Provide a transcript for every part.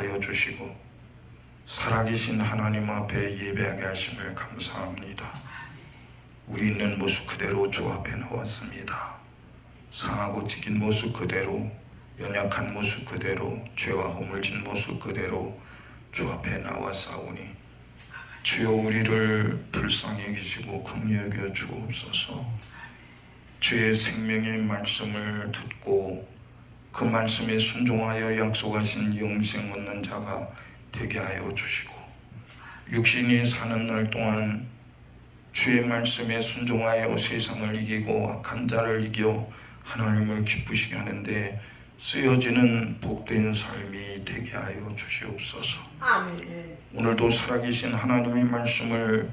허락하여 주시고 살아계신 하나님 앞에 예배하게 하심을 감사합니다. 우리 있는 모습 그대로 주 앞에 나왔습니다. 상하고 찢긴 모습 그대로, 연약한 모습 그대로, 죄와 허물진 모습 그대로 주 앞에 나와싸우니 주여 우리를 불쌍히 여기시고 긍휼히 여겨 주옵소서. 주의 생명의 말씀을 듣고 그 말씀에 순종하여 약속하신 영생 얻는 자가 되게 하여 주시고, 육신이 사는 날 동안 주의 말씀에 순종하여 세상을 이기고 악한 자를 이겨 하나님을 기쁘시게 하는데 쓰여지는 복된 삶이 되게 하여 주시옵소서. 아멘. 오늘도 살아계신 하나님의 말씀을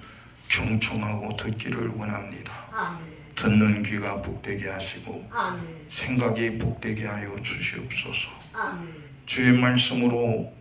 경청하고 듣기를 원합니다. 아멘. 듣는 귀가 복되게 하시고 아멘. 생각이 복되게 하여 주시옵소서. 아멘. 주의 말씀으로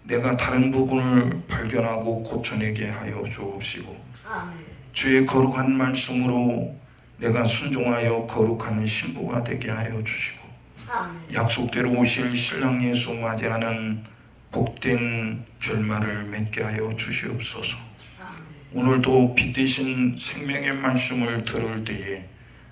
내가 다른 부분을 발견하고 고쳐내게 하여 주옵시고, 아멘. 주의 거룩한 말씀으로 내가 순종하여 거룩한 신부가 되게 하여 주시고, 아멘. 약속대로 오실 신랑 예수 맞이하는 복된 결말을 맺게 하여 주시옵소서. 아멘. 오늘도 빛 대신 생명의 말씀을 들을 때에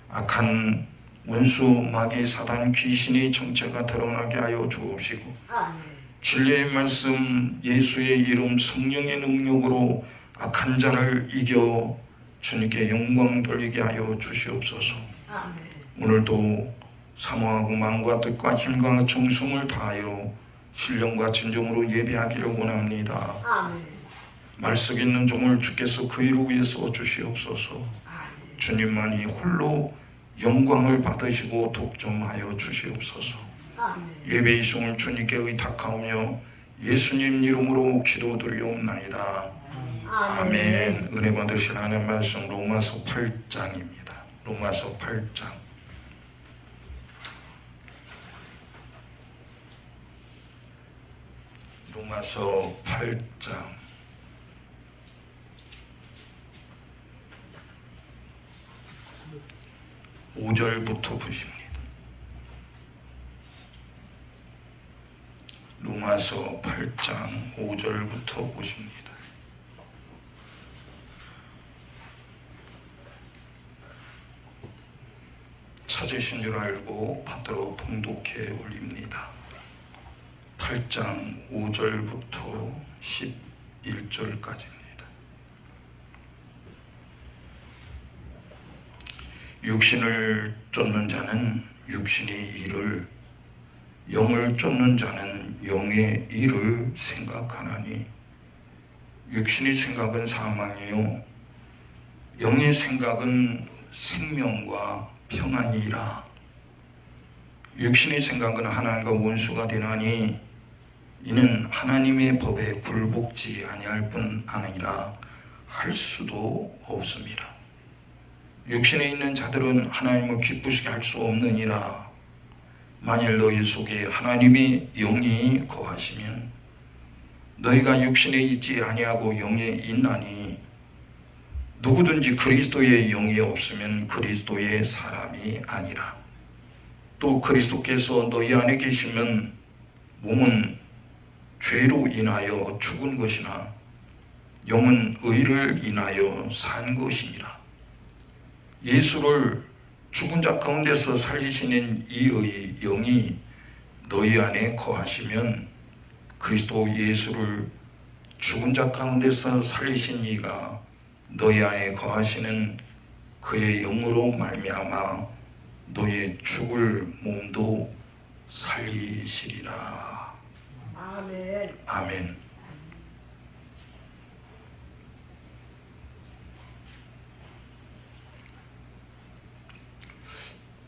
악한 원수 마귀 사단 귀신의 정체가 드러나게 하여 주옵시고, 아멘. 진리의 말씀 예수의 이름 성령의 능력으로 악한 자를 이겨 주님께 영광 돌리게 하여 주시옵소서. 아멘. 오늘도 사모하고 마음과 뜻과 힘과 정성을 다하여 신령과 진정으로 예배하기를 원합니다. 아멘. 말씀 있는 종을 주께서 그 일을 위해서 주시옵소서. 아멘. 주님만이 홀로 영광을 받으시고 독점하여 주시옵소서. 아멘. 예배의 성을 주님께 의탁하며 예수님 이름으로 기도드리옵나이다. 아멘. 은혜 받으실 하나님 말씀 로마서 8장입니다. 로마서 8장. 로마서 8장 5절부터 보십니다. 로마서 8장 5절부터 보십니다. 찾으신 줄 알고 받들어 봉독해 올립니다. 8장 5절부터 11절까지입니다. 육신을 쫓는 자는 육신의 일을, 영을 쫓는 자는 영의 일을 생각하나니 육신의 생각은 사망이요 영의 생각은 생명과 평안이라. 육신의 생각은 하나님과 원수가 되나니 이는 하나님의 법에 굴복지 아니할 뿐 아니라 할 수도 없습니다. 육신에 있는 자들은 하나님을 기쁘시게 할 수 없느니라. 만일 너희 속에 하나님의 영이 거하시면 너희가 육신에 있지 아니하고 영에 있나니 누구든지 그리스도의 영이 없으면 그리스도의 사람이 아니라. 또 그리스도께서 너희 안에 계시면 몸은 죄로 인하여 죽은 것이나 영은 의를 인하여 산 것이니라. 예수를 죽은 자 가운데서 살리시는 이의 영이 너희 안에 거하시면 그리스도 예수를 죽은 자 가운데서 살리신 이가 너희 안에 거하시는 그의 영으로 말미암아 너희의 죽을 몸도 살리시리라. 아멘. 아멘.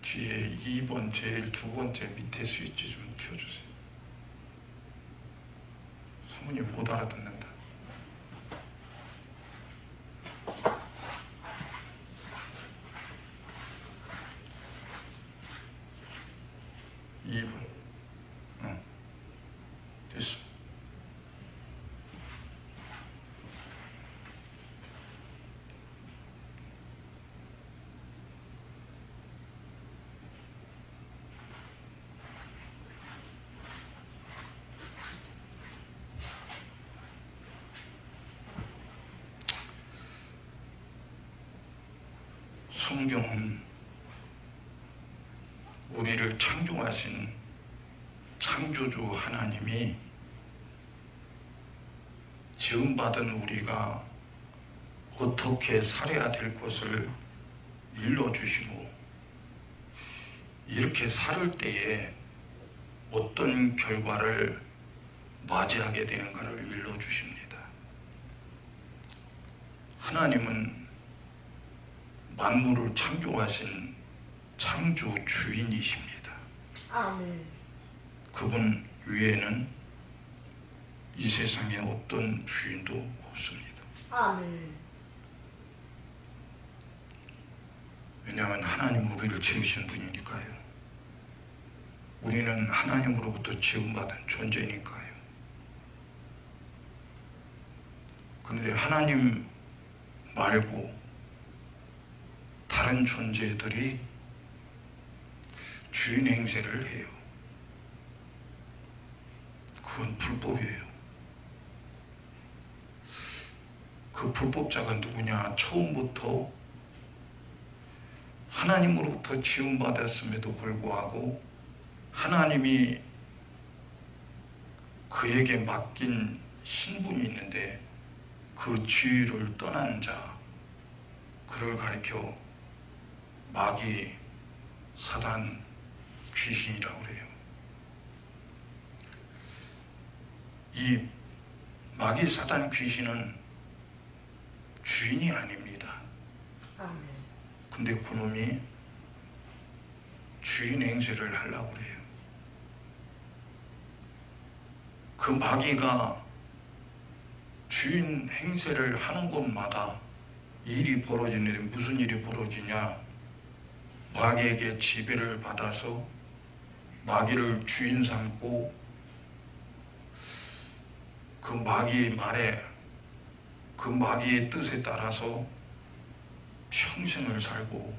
뒤에 2번 제일 두 번째 밑에 스위치 좀 켜주세요. 사모님 못 알아듣는다. 2번. 됐어. 성경은 우리를 창조하신 창조주 하나님이 지음받은 우리가 어떻게 살아야 될 것을 일러주시고, 이렇게 살을 때에 어떤 결과를 맞이하게 되는가를 일러주십니다. 하나님은 만물을 창조하신 창조 주인이십니다. 아멘. 그분 외에는 이 세상에 어떤 주인도 없습니다. 아멘. 왜냐하면 하나님 우리를 지으신 분이니까요. 우리는 하나님으로부터 지음받은 존재니까요. 그런데 하나님 말고 다른 존재들이 주인 행세를 해요. 그건 불법이에요. 그 불법자가 누구냐? 처음부터 하나님으로부터 지음받았음에도 불구하고 하나님이 그에게 맡긴 신분이 있는데 그 지위를 떠난 자, 그를 가리켜 마귀, 사단, 귀신이라고 그래요. 이 마귀, 사단, 귀신은 주인이 아닙니다. 아멘. 근데 그놈이 주인 행세를 하려고 그래요. 그 마귀가 주인 행세를 하는 곳마다 일이 벌어지는데, 무슨 일이 벌어지냐? 마귀에게 지배를 받아서 마귀를 주인 삼고 그 마귀의 말에, 그 마귀의 뜻에 따라서 평생을 살고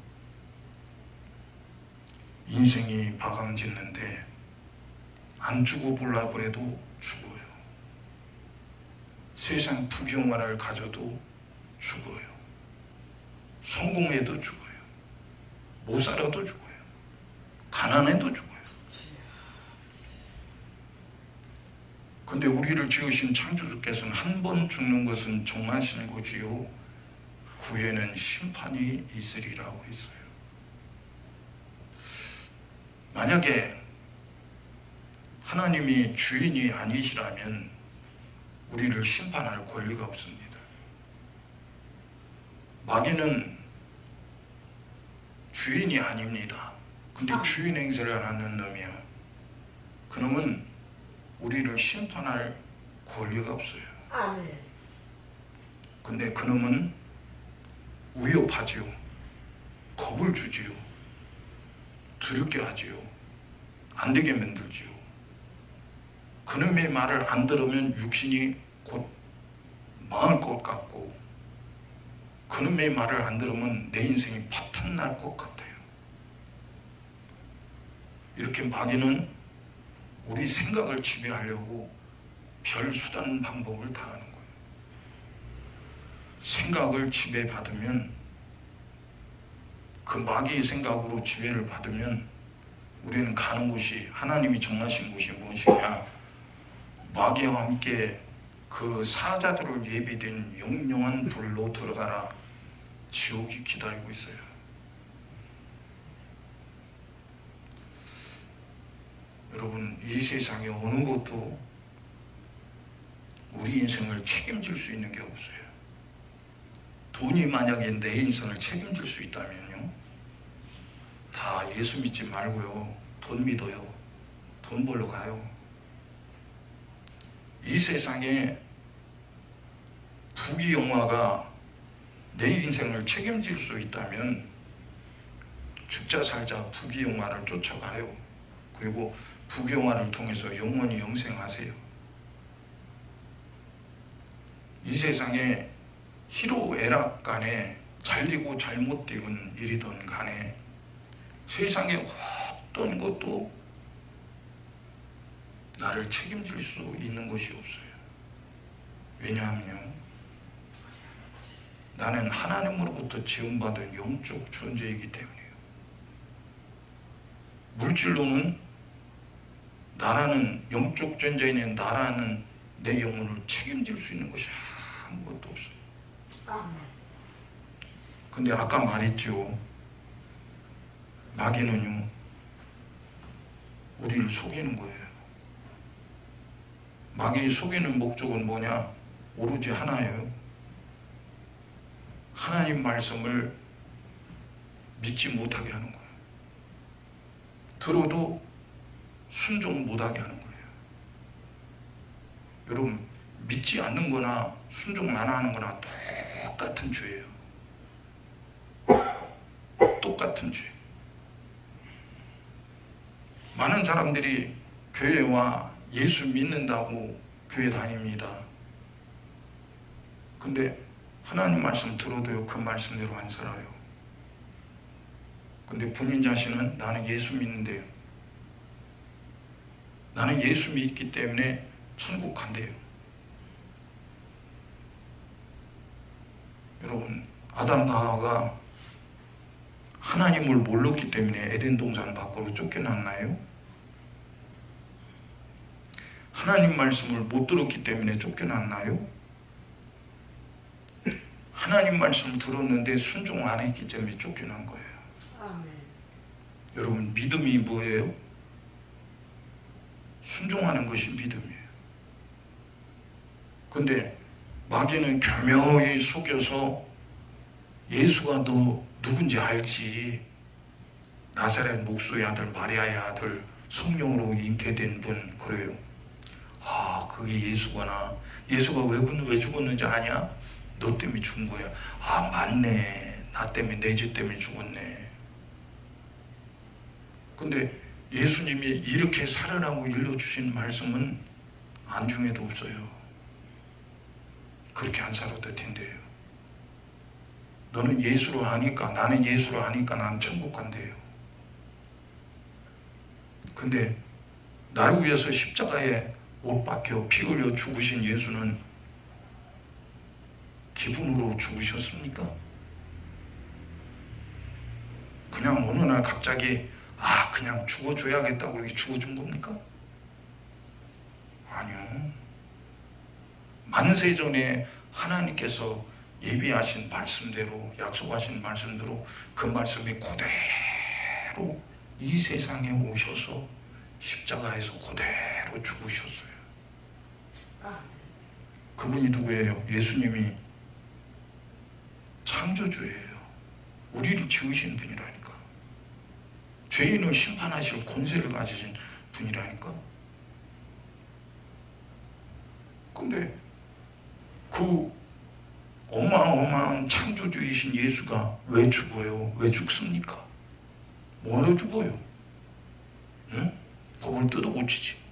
인생이 마감짓는데 안 죽어보려고 해도 죽어요. 세상 부경화를 가져도 죽어요. 성공해도 죽어요. 못 살아도 죽어요. 가난해도 죽어요. 근데 우리를 지으신 창조주께서는 한 번 죽는 것은 정하신 것이요 그 후에는 심판이 있으리라고 했어요. 만약에 하나님이 주인이 아니시라면 우리를 심판할 권리가 없습니다. 마귀는 주인이 아닙니다. 근데 주인 행세를 하는 놈이야. 그놈은 우리를 심판할 권리가 없어요. 아멘. 근데 그놈은 위협하지요. 겁을 주지요. 두렵게 하지요. 안 되게 만들지요. 그놈의 말을 안 들으면 육신이 곧 망할 것 같고, 그놈의 말을 안 들으면 내 인생이 파탄 날 것 같아요. 이렇게 마귀는 우리 생각을 지배하려고 별 수단 방법을 다 하는 거예요. 생각을 지배받으면, 그 마귀의 생각으로 지배를 받으면 우리는 가는 곳이, 하나님이 정하신 곳이 무엇이냐? 마귀와 함께 그 사자들을 예비된 영영한 불로 들어가라. 지옥이 기다리고 있어요. 여러분, 이 세상에 어느 것도 우리 인생을 책임질 수 있는 게 없어요. 돈이 만약에 내 인생을 책임질 수 있다면요, 다 예수 믿지 말고요, 돈 믿어요. 돈 벌러 가요. 이 세상에 부귀영화가 내 인생을 책임질 수 있다면 죽자 살자 부귀영화를 쫓아가요. 그리고 부귀영화를 통해서 영원히 영생하세요. 이 세상에 희로애락 간에 잘되고 잘못되는 일이든 간에 세상에 어떤 것도 나를 책임질 수 있는 것이 없어요. 왜냐하면 나는 하나님으로부터 지음받은 영적 존재이기 때문이에요. 물질로는 나라는, 영적 존재인 나라는 내 영혼을 책임질 수 있는 것이 아무것도 없어요. 아멘. 근데 아까 말했죠. 마귀는요, 우리를 속이는 거예요. 마귀 속이는 목적은 뭐냐? 오로지 하나예요. 하나님 말씀을 믿지 못하게 하는 거예요. 들어도 순종 못하게 하는 거예요. 여러분, 믿지 않는 거나 순종 안 하는 거나 똑같은 죄예요. 똑같은 죄. 많은 사람들이 교회와 예수 믿는다고 교회 다닙니다. 근데 하나님 말씀 들어도요, 그 말씀대로 안 살아요. 근데 본인 자신은 나는 예수 믿는데요, 나는 예수 믿기 때문에 천국 간대요. 여러분, 아담과 하와가 하나님을 몰랐기 때문에 에덴 동산 밖으로 쫓겨났나요? 하나님 말씀을 못 들었기 때문에 쫓겨났나요? 하나님 말씀 들었는데 순종 안 했기 때문에 쫓겨난 거예요. 아멘. 여러분, 믿음이 뭐예요? 순종하는 것이 믿음이에요. 근데 마귀는 교묘히 속여서 예수가 너 누군지 알지, 나사렛 목수의 아들 마리아의 아들 성령으로 잉태된 분, 그래요. 아, 그게 예수구나. 예수가 왜 죽었는지 아냐? 너 때문에 죽은 거야. 아, 맞네. 나 때문에, 내 죄 때문에 죽었네. 근데 예수님이 이렇게 살아나고 일러주신 말씀은 안중에도 없어요. 그렇게 안 살았을 텐데요. 너는 예수로 아니까, 나는 예수로 아니까 나는 천국 간대요. 근데 나를 위해서 십자가에 옷 박혀 피 흘려 죽으신 예수는 기분으로 죽으셨습니까? 그냥 어느 날 갑자기 그냥 죽어줘야겠다고 이렇게 죽어준 겁니까? 아니요. 만세전에 하나님께서 예비하신 말씀대로, 약속하신 말씀대로 그 말씀이 그대로 이 세상에 오셔서 십자가에서 그대로 죽으셨어요. 그분이 누구예요? 예수님이 창조주예요. 우리를 지으신 분이라니까. 죄인을 심판하실 권세를 가지신 분이라니까. 근데 그 어마어마한 창조주이신 예수가 왜 죽어요? 왜 죽습니까? 뭐로 죽어요? 응? 법을 뜯어 고치지.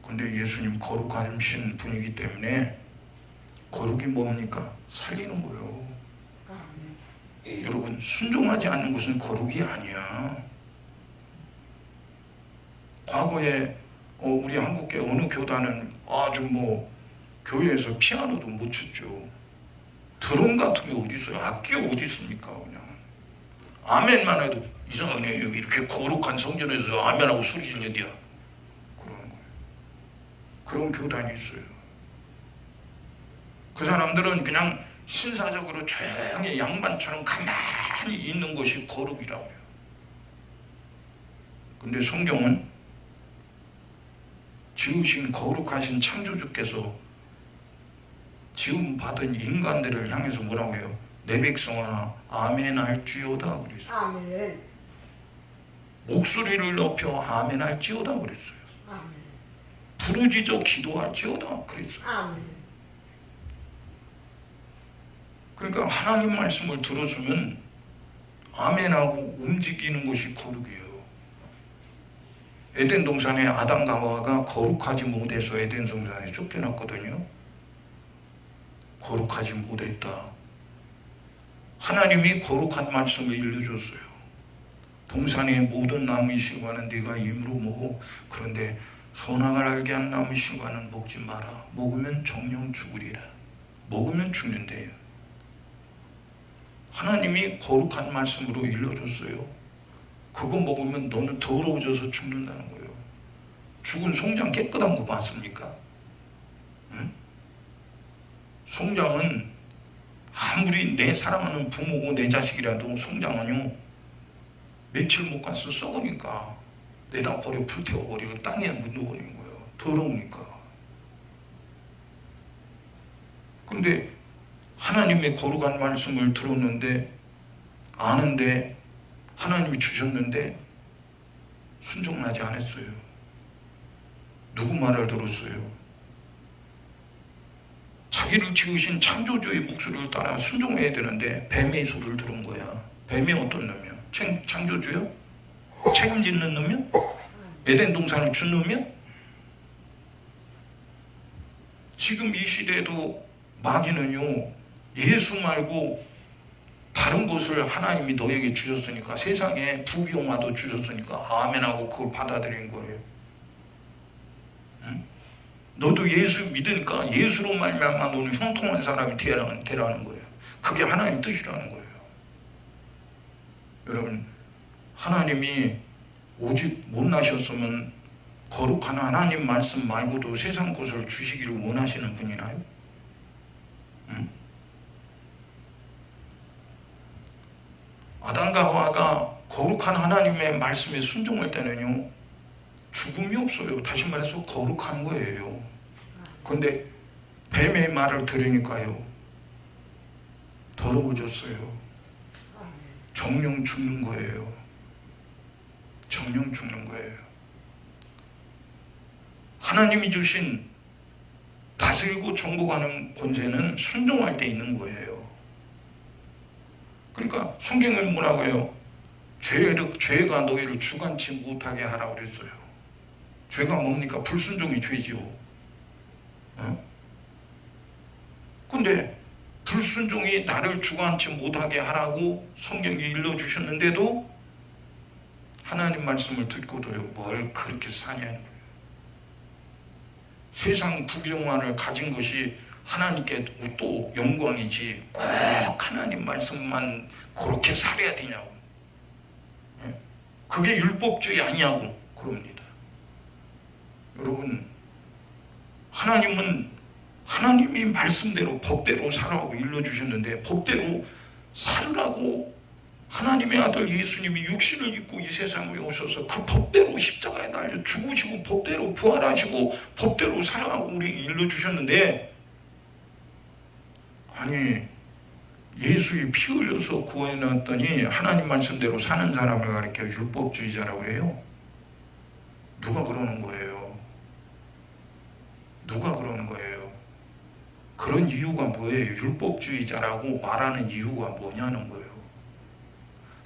근데 예수님 거룩하신 분이기 때문에, 거룩이 뭡니까? 살리는 거예요. 여러분, 순종하지 않는 것은 거룩이 아니야. 과거에 우리 한국계 어느 교단은 아주 교회에서 피아노도 못 쳤죠. 드럼 같은 게 어디 있어요? 악기가 어디 있습니까? 그냥 아멘만 해도 이상하네. 이렇게 거룩한 성전에서 아멘하고 소리 질러야 그러는 거예요. 그런 교단이 있어요. 그 사람들은 그냥 신사적으로 조용히 양반처럼 가만히 있는 것이 거룩이라고 해요. 근데 성경은 지으신 거룩하신 창조주께서 지음 받은 인간들을 향해서 뭐라고 해요? 내 백성아 아멘 할지어다 그랬어요. 아멘. 목소리를 높여 아멘 할지어다 그랬어요. 아멘. 부르짖어 기도할지어다 그랬어요. 아멘. 그러니까 하나님 말씀을 들어주면 아멘하고 움직이는 것이 거룩이에요. 에덴 동산에 아담과 하와가 거룩하지 못해서 에덴 동산에 쫓겨났거든요. 거룩하지 못했다. 하나님이 거룩한 말씀을 일러줬어요. 동산의 모든 나무의 실과는 네가 임으로 먹어. 그런데 선악을 알게 한 나무의 실과는 먹지 마라. 먹으면 정령 죽으리라. 먹으면 죽는데요. 하나님이 거룩한 말씀으로 일러줬어요. 그거 먹으면 너는 더러워져서 죽는다는 거예요. 죽은 송장 깨끗한 거 봤습니까? 응? 송장은 아무리 내 사랑하는 부모고 내 자식이라도 송장은요 며칠 못 가서 썩으니까 내다 버려 불태워버리고 땅에 묻어버리는 거예요. 더러우니까. 근데 하나님의 거룩한 말씀을 들었는데 아는데 하나님이 주셨는데 순종하지 않았어요. 누구 말을 들었어요? 자기를 지으신 창조주의 목소리를 따라 순종해야 되는데 뱀의 소리를 들은 거야. 뱀이 어떤 놈이야? 창조주요? 책임짓는 놈이야? 에덴 동산을 준 놈이야? 지금 이 시대에도 마귀는요 예수 말고 다른 것을 하나님이 너에게 주셨으니까, 세상에 부귀영화도 주셨으니까 아멘하고 그걸 받아들인 거예요. 응? 너도 예수 믿으니까 예수로 말미암아 너는 형통한 사람이 되라는 거예요. 그게 하나님 뜻이라는 거예요. 여러분, 하나님이 오직 못나셨으면 거룩한 하나님 말씀 말고도 세상 것을 주시기를 원하시는 분이나요? 응? 아담과 하와가 거룩한 하나님의 말씀에 순종할 때는요 죽음이 없어요. 다시 말해서 거룩한 거예요. 그런데 뱀의 말을 들으니까요 더러워졌어요. 정령 죽는 거예요. 정령 죽는 거예요. 하나님이 주신 다스리고 정복하는 권세는 순종할 때 있는 거예요. 그러니까 성경은 뭐라고 해요? 죄가 너희를 주관치 못하게 하라고 그랬어요. 죄가 뭡니까? 불순종이 죄지요. 근데 불순종이 나를 주관치 못하게 하라고 성경이 일러주셨는데도 하나님 말씀을 듣고도요 뭘 그렇게 사냐는 거예요. 세상 부귀영화를 가진 것이 하나님께 또 영광이지 꼭 하나님 말씀만 그렇게 살아야 되냐고, 그게 율법주의 아니냐고 그럽니다. 여러분, 하나님은 하나님이 말씀대로 법대로 살아가고 일러주셨는데 법대로 살으라고 하나님의 아들 예수님이 육신을 입고 이 세상에 오셔서 그 법대로 십자가에 달려 죽으시고 법대로 부활하시고 법대로 살아가고 우리에게 일러주셨는데, 아니 예수의 피 흘려서 구원해놨더니 하나님 말씀대로 사는 사람을 가리켜 율법주의자라고 그래요? 누가 그러는 거예요? 누가 그러는 거예요? 그런 이유가 뭐예요? 율법주의자라고 말하는 이유가 뭐냐는 거예요.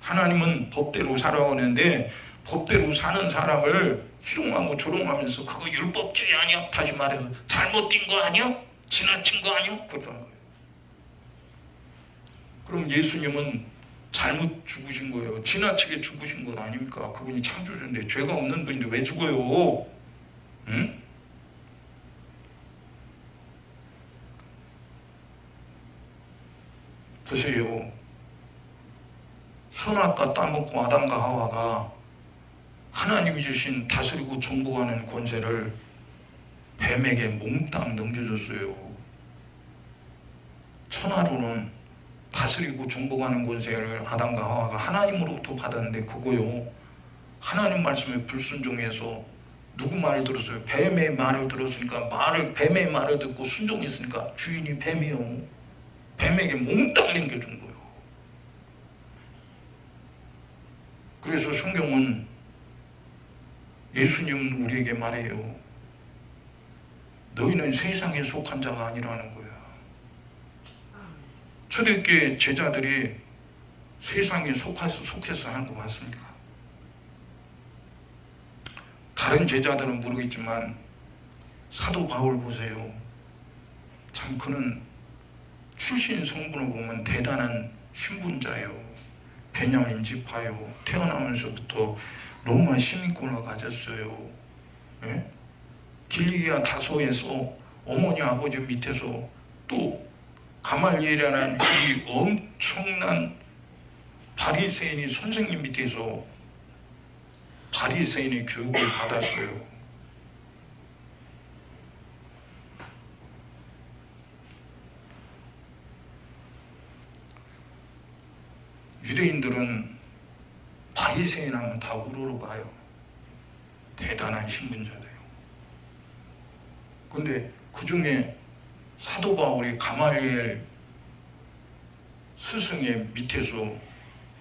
하나님은 법대로 살아가는데 법대로 사는 사람을 희롱하고 조롱하면서 그거 율법주의 아니야? 다시 말해서 잘못된 거 아니야? 지나친 거 아니야? 그러는 거예요. 그럼 예수님은 잘못 죽으신 거예요. 지나치게 죽으신 건 아닙니까? 그분이 창조주인데 죄가 없는 분인데 왜 죽어요? 응? 보세요. 선악과 따먹고 아담과 하와가 하나님이 주신 다스리고 정복하는 권세를 뱀에게 몽땅 넘겨줬어요. 천하로는 다스리고 정복하는 권세를 아담과 하와가 하나님으로부터 받았는데 그거요 하나님 말씀에 불순종해서 누구 말을 들었어요? 뱀의 말을 들었으니까 뱀의 말을 듣고 순종했으니까 주인이 뱀이요 뱀에게 몽땅 넘겨준 거예요. 그래서 성경은 예수님은 우리에게 말해요. 너희는 세상에 속한 자가 아니라는 거야. 초대교회 제자들이 세상에 속해서 하는 거 맞습니까? 다른 제자들은 모르겠지만 사도 바울 보세요. 참 그는 출신 성분을 보면 대단한 신분자예요. 베냐민 지파요. 태어나면서부터 로마 시민권을 가졌어요. 예? 길리기아 다소에서 어머니 아버지 밑에서 또 가말리엘이라는 이 엄청난 바리새인이 선생님 밑에서 바리새인의 교육을 받았어요. 유대인들은 바리새인 하면 다 우러러봐요. 대단한 신분자들요. 근데 그 중에 사도 바울이 가말리엘 스승의 밑에서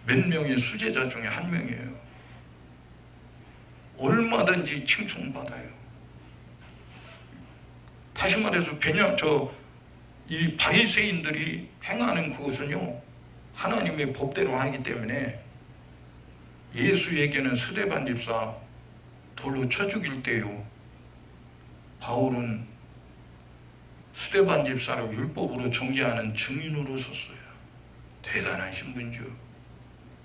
몇 명의 수제자 중에 한 명이에요. 얼마든지 칭송받아요. 다시 말해서 이 바리새인들이 행하는 그것은요, 하나님의 법대로 하기 때문에 예수에게는 스데반 집사 돌로 쳐 죽일 때요, 바울은 스데반 집사를 율법으로 정죄하는 증인으로 섰어요. 대단한 신분이죠.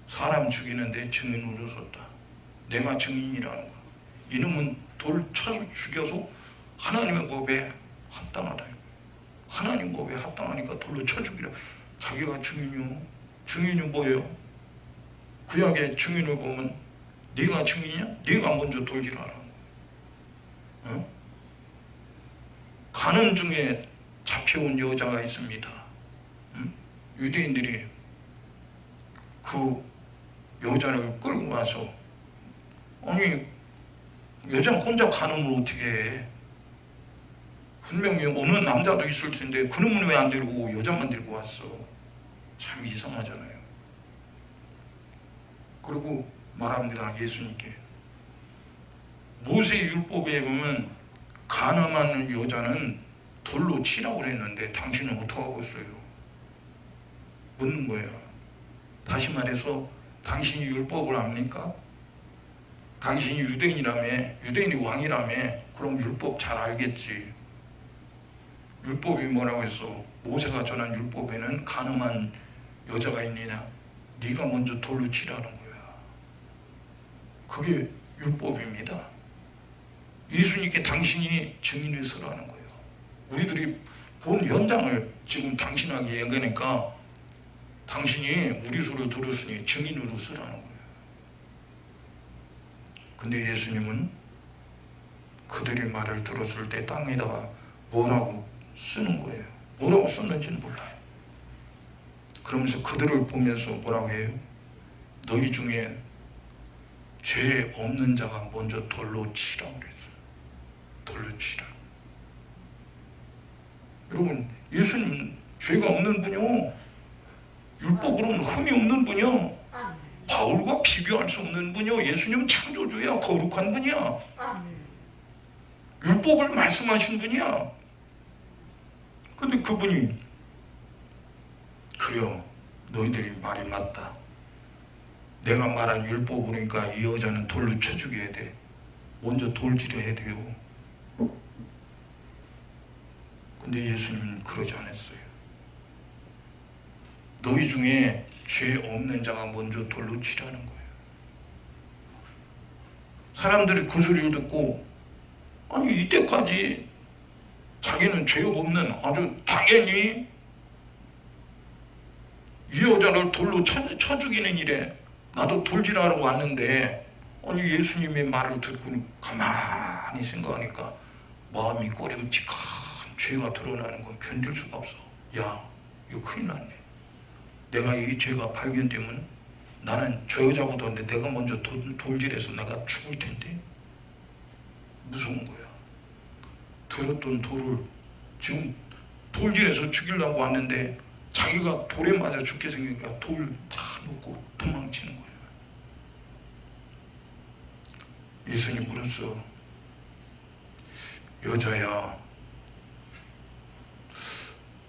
사람 죽이는데 증인으로 섰다. 내가 증인이라는 거야. 이놈은 돌 쳐 죽여서 하나님의 법에 합당하다. 하나님 법에 합당하니까 돌로 쳐 죽이라. 자기가 증인이요. 증인이 뭐예요? 구약의 증인을 보면 네가 증인이냐? 네가 먼저 돌질하라는 거야. 어? 가는 중에 잡혀온 여자가 있습니다. 유대인들이 그 여자를 끌고 와서, 아니 여자 혼자 가늠을 어떻게 해? 분명히 오는 남자도 있을 텐데 그놈은 왜 안 데리고 여자만 데리고 왔어? 참 이상하잖아요. 그리고 말합니다. 예수님께 모세 율법에 보면 간음하는 여자는 돌로 치라고 그랬는데 당신은 어떡하고 있어요? 묻는 거예요. 다시 말해서 당신이 율법을 압니까? 당신이 유대인이 왕이라며 그럼 율법 잘 알겠지. 율법이 뭐라고 했어? 모세가 전한 율법에는 간음한 여자가 있느냐? 네가 먼저 돌로 치라는 거야. 그게 율법입니다. 예수님께 당신이 증인을 서라는 거예요. 우리들이 본 현장을 지금 당신에게 얘기하니까 당신이 우리 소리를 들었으니 증인으로 쓰라는 거예요. 근데 예수님은 그들의 말을 들었을 때 땅에다가 뭐라고 쓰는 거예요. 뭐라고 썼는지는 몰라요. 그러면서 그들을 보면서 뭐라고 해요? 너희 중에 죄 없는 자가 먼저 돌로 치라고 그랬어요. 돌로 치라. 여러분, 예수님 죄가 없는 분이요, 율법으로는 흠이 없는 분이요, 아멘. 바울과 비교할 수 없는 분이요, 예수님은 창조주야, 거룩한 분이야, 아멘. 율법을 말씀하신 분이야. 근데 그분이 그래요, 너희들이 말이 맞다. 내가 말한 율법으로니까 이 여자는 돌로 쳐 죽여야 돼. 먼저 돌질해야 돼요. 근데 예수님은 그러지 않았어요. 너희 중에 죄 없는 자가 먼저 돌로 치라는 거예요. 사람들이 그 소리를 듣고, 아니 이때까지 자기는 죄 없는, 아주 당연히 이 여자를 돌로 쳐 죽이는 일에 나도 돌질하러 왔는데, 아니 예수님의 말을 듣고 가만히 생각하니까 마음이 꺼림칙한 죄가 드러나는 건 견딜 수가 없어. 야, 이거 큰일 났네. 내가 이 죄가 발견되면 나는 저 여자보다 내가 먼저 돌질해서 내가 죽을 텐데. 무서운 거야. 들었던 돌을 지금 돌질해서 죽이려고 왔는데 자기가 돌에 맞아 죽게 생기니까 돌 다 놓고 도망치는 거야. 예수님 물었어. 여자야,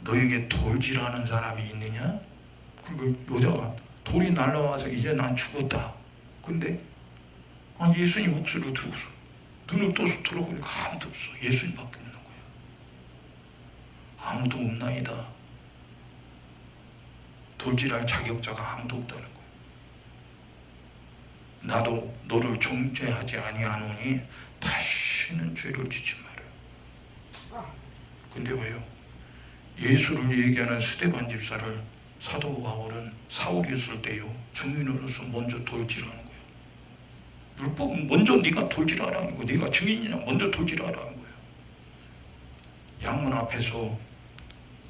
너에게 돌질하는 사람이 있느냐? 그리고 여자가 돌이 날라와서 이제 난 죽었다. 근데 예수님 목소리를 들었어. 눈을 떠서 들어보니까 아무도 없어. 예수님밖에 없는 거야. 아무도 없나이다. 돌질할 자격자가 아무도 없다는 거야. 나도 너를 정죄하지 아니하노니 다시는 죄를 짓지 마라. 근데 왜요? 예수를 얘기하는 스데반 집사를 사도 바울은 사울이 있을 때요 증인으로서 먼저 돌질하는 거예요. 율법은 먼저 네가 돌질하라는 거예요. 네가 증인이냐 먼저 돌질하라는 거예요. 양문 앞에서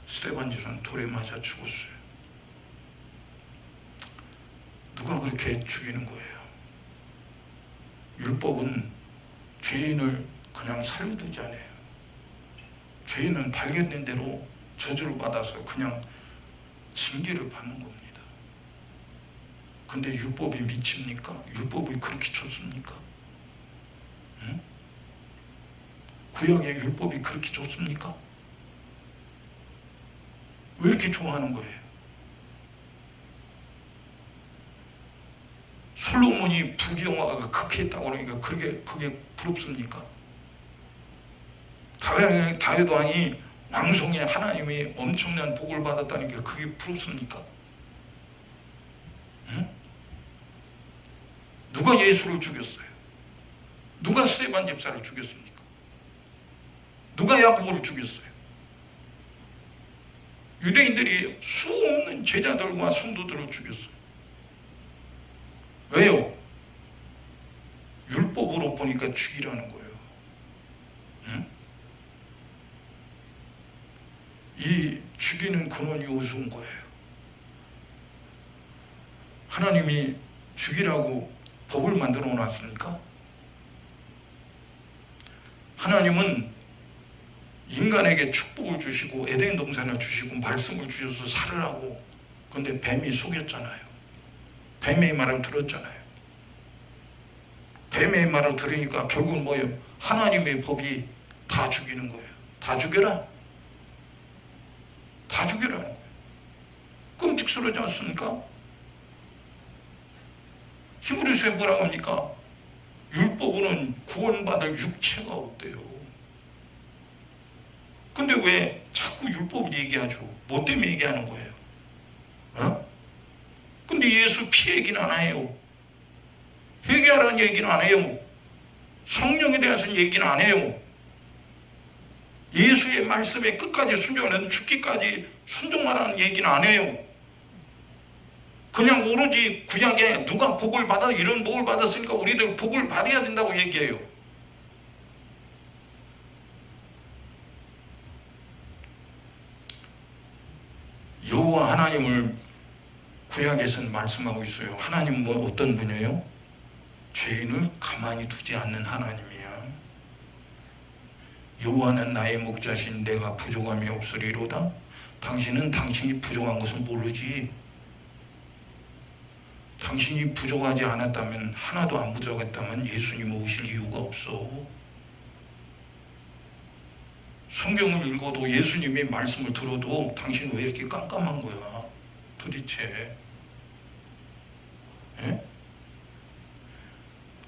스데반 집사는 돌에 맞아 죽었어요. 누가 그렇게 죽이는 거예요? 율법은 죄인을 그냥 살려두지 않아요. 죄인은 발견된 대로 저주를 받아서 그냥 징계를 받는 겁니다. 근데 율법이 미칩니까? 율법이 그렇게 좋습니까? 응? 구약의 율법이 그렇게 좋습니까? 왜 이렇게 좋아하는 거예요? 솔로몬이 부귀영화가 그렇게 했다고 그러니까 그게 부럽습니까? 다윗 왕이 왕성에 하나님이 엄청난 복을 받았다니까 그게 부럽습니까? 응? 누가 예수를 죽였어요? 누가 스데반 집사를 죽였습니까? 누가 야고보를 죽였어요? 유대인들이 수없는 제자들과 성도들을 죽였어요. 왜요? 율법으로 보니까 죽이라는 거예요. 응? 이 죽이는 근원이 어디서 온 거예요? 하나님이 죽이라고 법을 만들어 놨습니까? 하나님은 인간에게 축복을 주시고 에덴 동산을 주시고 말씀을 주셔서 살으라고. 근데 뱀이 속였잖아요. 뱀의 말을 들었잖아요. 뱀의 말을 들으니까 결국은 뭐예요? 하나님의 법이 다 죽이는 거예요. 다 죽여라. 다 죽여라는 거예요. 끔찍스러우지 않습니까? 히브리서에 뭐라고 합니까? 율법으로는 구원받을 육체가 없대요. 근데 왜 자꾸 율법을 얘기하죠? 뭐 때문에 얘기하는 거예요? 어? 근데 예수 피 얘기는 안 해요. 회개하라는 얘기는 안 해요. 성령에 대해서는 얘기는 안 해요. 예수의 말씀에 끝까지 순종하는 죽기까지 순종하라는 얘기는 안 해요. 그냥 오로지 구약에 누가 복을 받아 이런 복을 받았으니까 우리들 복을 받아야 된다고 얘기해요. 여호와 하나님을 구약에서는 말씀하고 있어요. 하나님은 뭐 어떤 분이에요? 죄인을 가만히 두지 않는 하나님이야. 여호와는 나의 목자신 내가 부족함이 없으리로다. 당신은 당신이 부족한 것은 모르지. 당신이 부족하지 않았다면, 하나도 안 부족했다면 예수님 오실 이유가 없어. 성경을 읽어도 예수님의 말씀을 들어도 당신 왜 이렇게 깜깜한 거야 도대체? 예?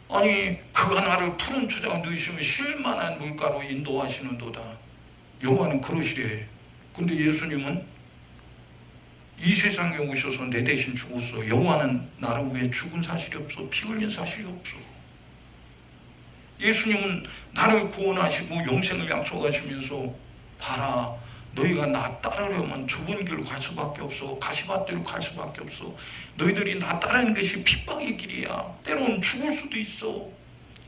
아니 그가 나를 푸른 초장에 누이시며 쉴만한 물가로 인도하시는도다. 여호와는 그러시래. 근데 예수님은 이 세상에 오셔서 내 대신 죽었어. 여호와는 나를 위해 죽은 사실이 없어. 피 흘린 사실이 없어. 예수님은 나를 구원하시고 영생을 약속하시면서 봐라, 너희가 나 따르려면 좁은 길로 갈 수밖에 없어. 가시밭길로 갈 수밖에 없어. 너희들이 나 따르는 것이 핍박의 길이야. 때로는 죽을 수도 있어.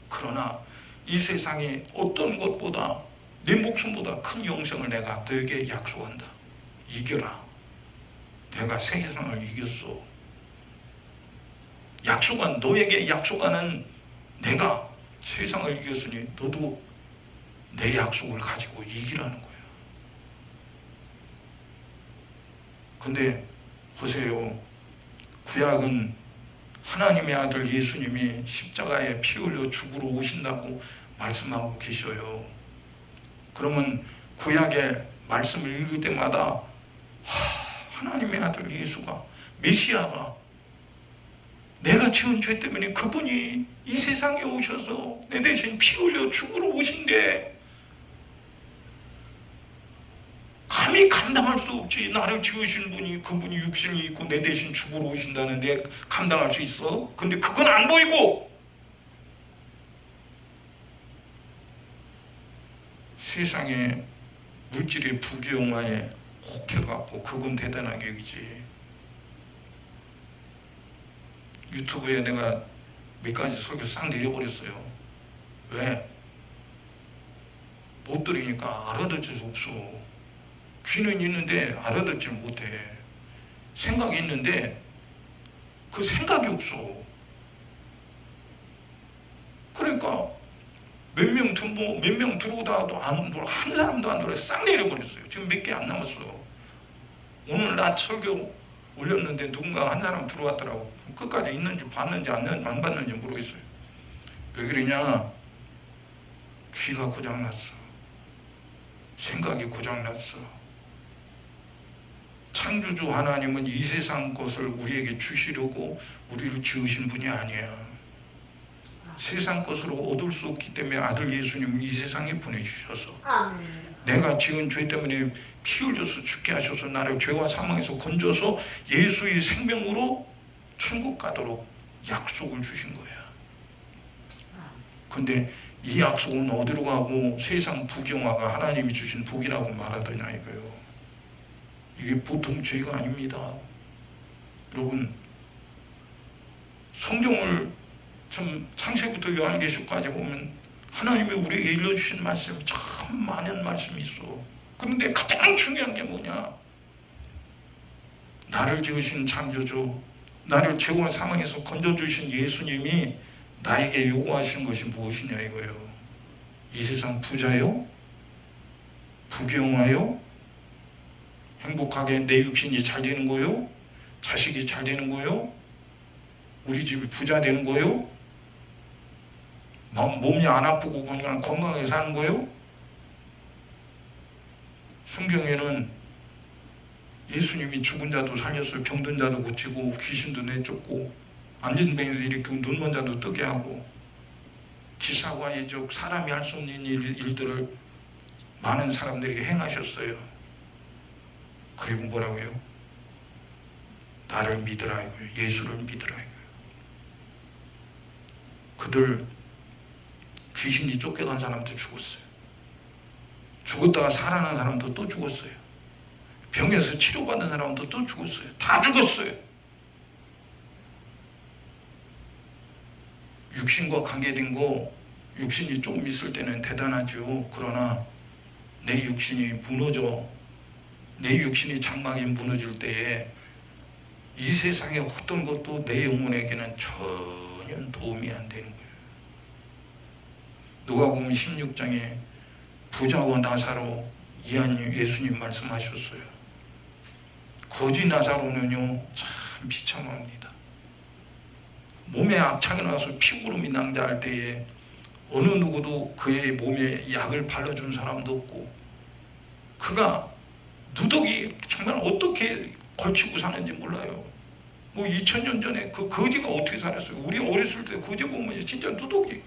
그러나 이 세상에 어떤 것보다 내 목숨보다 큰 영생을 내가 너에게 약속한다. 이겨라. 내가 세상을 이겼어. 약속한, 너에게 약속하는 내가 세상을 이겼으니 너도 내 약속을 가지고 이기라는 거야. 근데 보세요. 구약은 하나님의 아들 예수님이 십자가에 피 흘려 죽으러 오신다고 말씀하고 계셔요. 그러면 구약의 말씀을 읽을 때마다 하나님의 아들 예수가, 메시아가 내가 지은 죄 때문에 그분이 이 세상에 오셔서 내 대신 피 흘려 죽으러 오신대. 감히 감당할 수 없지. 나를 지으신 분이, 그분이 육신이 있고 내 대신 죽으러 오신다는데 감당할 수 있어? 근데 그건 안 보이고 세상에 물질의 부귀영화에 혹해갖고 그건 대단하게 여기지. 유튜브에 내가 몇 가지 설교 싹 내려버렸어요. 왜? 못 들으니까 알아듣을 수 없어. 귀는 있는데 알아듣지 못해. 생각이 있는데 그 생각이 없어. 그러니까 몇 명 들어오다가도 한 사람도 안 들어요. 싹 내려버렸어요. 지금 몇 개 안 남았어. 오늘 낮 설교 올렸는데 누군가 한 사람 들어왔더라고. 끝까지 있는지 봤는지 안 봤는지 모르겠어요. 왜 그러냐? 귀가 고장났어. 생각이 고장났어. 창조주 하나님은 이 세상 것을 우리에게 주시려고 우리를 지으신 분이 아니야. 세상 것으로 얻을 수 없기 때문에 아들 예수님을 이 세상에 보내주셔서 아멘. 내가 지은 죄 때문에 피 흘려서 죽게 하셔서 나를 죄와 사망에서 건져서 예수의 생명으로 천국 가도록 약속을 주신 거야. 근데 이 약속은 어디로 가고 세상 부경화가 하나님이 주신 복이라고 말하더냐 이거요. 이게 보통 죄가 아닙니다. 여러분, 성경을 참 창세부터 요한계시록까지 보면 하나님이 우리에게 일러주신 말씀 참 많은 말씀이 있어. 그런데 가장 중요한 게 뭐냐? 나를 지으신 창조주, 나를 죄와 사망에서 건져주신 예수님이 나에게 요구하신 것이 무엇이냐 이거예요. 이 세상 부자요? 부귀영화요? 행복하게 내 육신이 잘 되는 거요? 자식이 잘 되는 거요? 우리 집이 부자 되는 거요? 몸이 안 아프고 그냥 건강하게 사는 거요? 성경에는 예수님이 죽은 자도 살렸어요. 병든 자도 고치고 귀신도 내쫓고 앉은 뱅에서 이렇게 눈먼 자도 뜨게 하고 기사와 예적 사람이 할 수 없는 일들을 많은 사람들에게 행하셨어요. 그리고 뭐라고요? 나를 믿으라 이거예요. 예수를 믿으라 이거예요. 그들 귀신이 쫓겨간 사람도 죽었어요. 죽었다가 살아난 사람도 또 죽었어요. 병에서 치료받은 사람도 또 죽었어요. 다 죽었어요. 육신과 관계된 거, 육신이 조금 있을 때는 대단하죠. 그러나 내 육신이 무너져, 내 육신이 장막이 무너질 때에 이 세상의 어떤 것도 내 영혼에게는 전혀 도움이 안 되는 거예요. 누가복음 16장에 부자와 나사로 이하님 예수님 말씀하셨어요. 거지 나사로는요 참 비참합니다. 몸에 악창이 나서 피구름이 낭자할 때에 어느 누구도 그의 몸에 약을 발라준 사람도 없고 그가 누더기 정말 어떻게 걸치고 사는지 몰라요. 뭐 2000년 전에 그 거지가 어떻게 살았어요. 우리 어렸을 때 거지 보면 진짜 누더기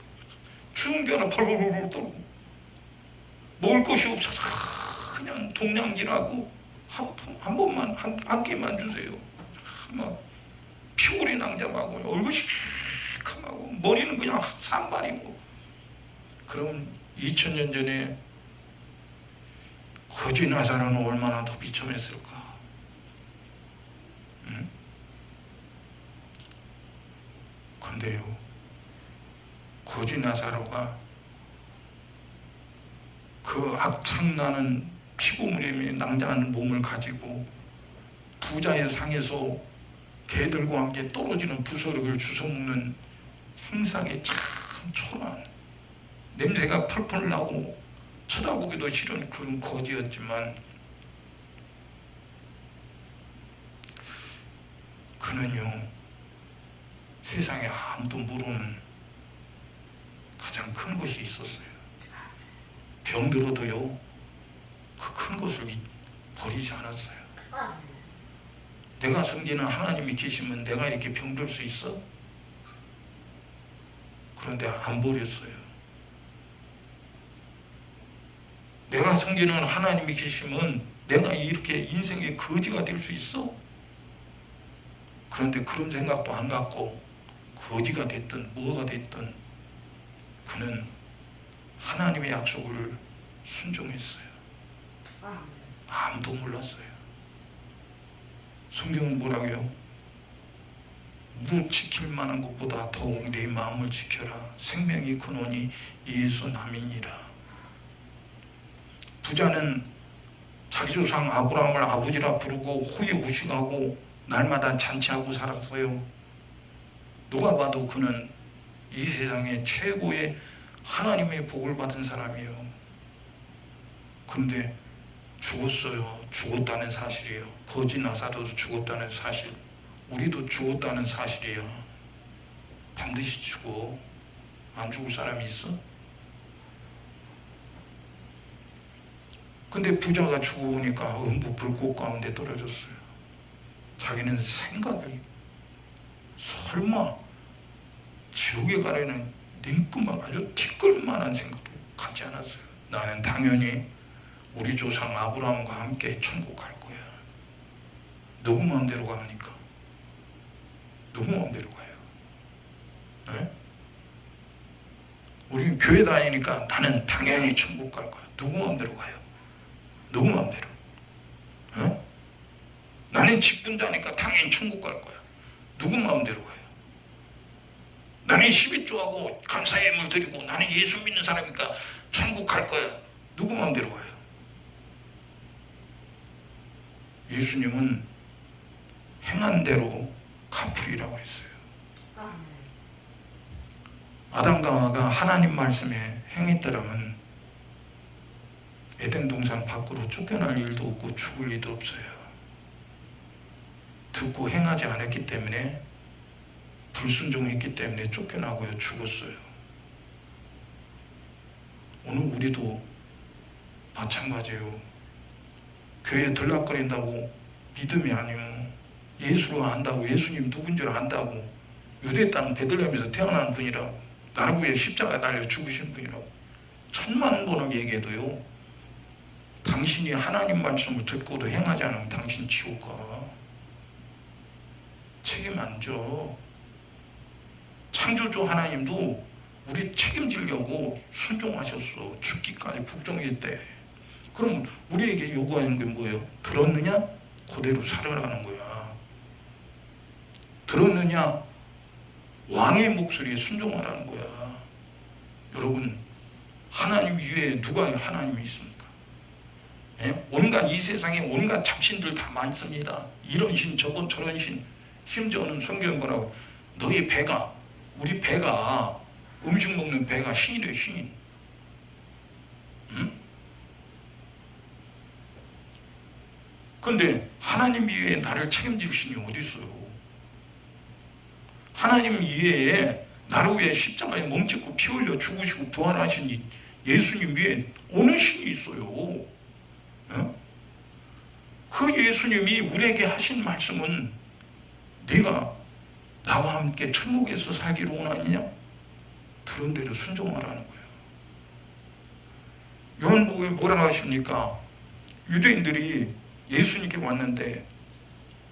추운 게 하나 펄펄펄 떨고 먹을 것이 없어서 그냥 동냥질하고 한 번만 한 끼만 주세요. 막 피골이 낭자하고 얼굴이 시커하고 머리는 그냥 산발이고. 그럼 2000년 전에 거지 나사로는 얼마나 더 비참했을까. 응? 근데요 거지 나사로가 그 악창나는 피고물에 낭자하는 몸을 가지고 부자의 상에서 개들과 함께 떨어지는 부스러기를 주워먹는 행상이 참 초라한 냄새가 펄펄 나고 쳐다보기도 싫은 그런 거지였지만 그는요 세상에 아무도 모르는 가장 큰 것이 있었어요. 병들어도요 그 큰 것을 버리지 않았어요. 내가 섬기는 하나님이 계시면 내가 이렇게 병들 수 있어? 그런데 안 버렸어요. 내가 섬기는 하나님이 계시면 내가 이렇게 인생의 거지가 될 수 있어? 그런데 그런 생각도 안 갖고 거지가 됐든 뭐가 됐든 그는 하나님의 약속을 순종했어요. 아무도 몰랐어요. 성경은 뭐라고요? 무 지킬 만한 것보다 더욱 내 마음을 지켜라. 생명이 근원이 예수 남이니라. 부자는 자기 조상 아브라함을 아버지라 부르고 호의호식하고 날마다 잔치하고 살았어요. 누가 봐도 그는 이 세상의 최고의 하나님의 복을 받은 사람이에요. 그런데 죽었어요. 죽었다는 사실이에요. 거지 나사로도 죽었다는 사실, 우리도 죽었다는 사실이에요. 반드시 죽어. 안 죽을 사람이 있어? 근데 부자가 죽어보니까 음부 불꽃 가운데 떨어졌어요. 자기는 생각을, 설마 지옥에 가려는 냉끔한 아주 티끌만한 생각도 갖지 않았어요. 나는 당연히 우리 조상 아브라함과 함께 천국 갈 거야. 누구 마음대로 갑니까? 누구 마음대로 가요? 네? 우리 교회 다니니까 나는 당연히 천국 갈 거야. 누구 마음대로 가요? 누구 마음대로? 네? 나는 직분자니까 당연히 천국 갈 거야. 누구 마음대로 가요? 나는 11조하고 감사의 예물 드리고 나는 예수 믿는 사람이니까 천국 갈 거야. 누구 마음대로 가요? 예수님은 행한 대로 갚으리라고 했어요. 아멘. 아담과 하와가 하나님 말씀에 행했더라면 에덴 동산 밖으로 쫓겨날 일도 없고 죽을 일도 없어요. 듣고 행하지 않았기 때문에, 불순종했기 때문에 쫓겨나고요, 죽었어요. 오늘 우리도 마찬가지예요. 교회에 들락거린다고 믿음이 아니요, 예수로 안다고, 예수님 누군 줄 안다고, 유대 땅 베들레헴에서 태어난 분이라고, 나를 위해 십자가에 달려 죽으신 분이라고 천만 번을 얘기해도요, 당신이 하나님 말씀을 듣고도 행하지 않으면 당신 지옥 가. 책임 안 져. 창조주 하나님도 우리 책임지려고 순종하셨어. 죽기까지 복종했대. 그럼 우리에게 요구하는 게 뭐예요? 들었느냐? 그대로 살아라는 거야. 들었느냐? 왕의 목소리에 순종하라는 거야. 여러분, 하나님 위에 누가 하나님이 있습니까? 예? 온갖 이 세상에 온갖 잡신들 다 많습니다. 이런 신 저런 신, 심지어는 성경 뭐라고, 너희 배가, 우리 배가, 음식 먹는 배가 신이래요. 신. 응? 근데 하나님 이외에 나를 책임질 신이 어디 있어요? 하나님 이외에 나를 위해 십자가에 몸짓고 피 흘려 죽으시고 부활하신 예수님 위에 어느 신이 있어요? 어? 그 예수님이 우리에게 하신 말씀은 네가 나와 함께 천국에서 살기로 원하느냐? 들은 대로 순종하라는 거예요. 요한복음에 뭐라고 하십니까? 유대인들이 예수님께 왔는데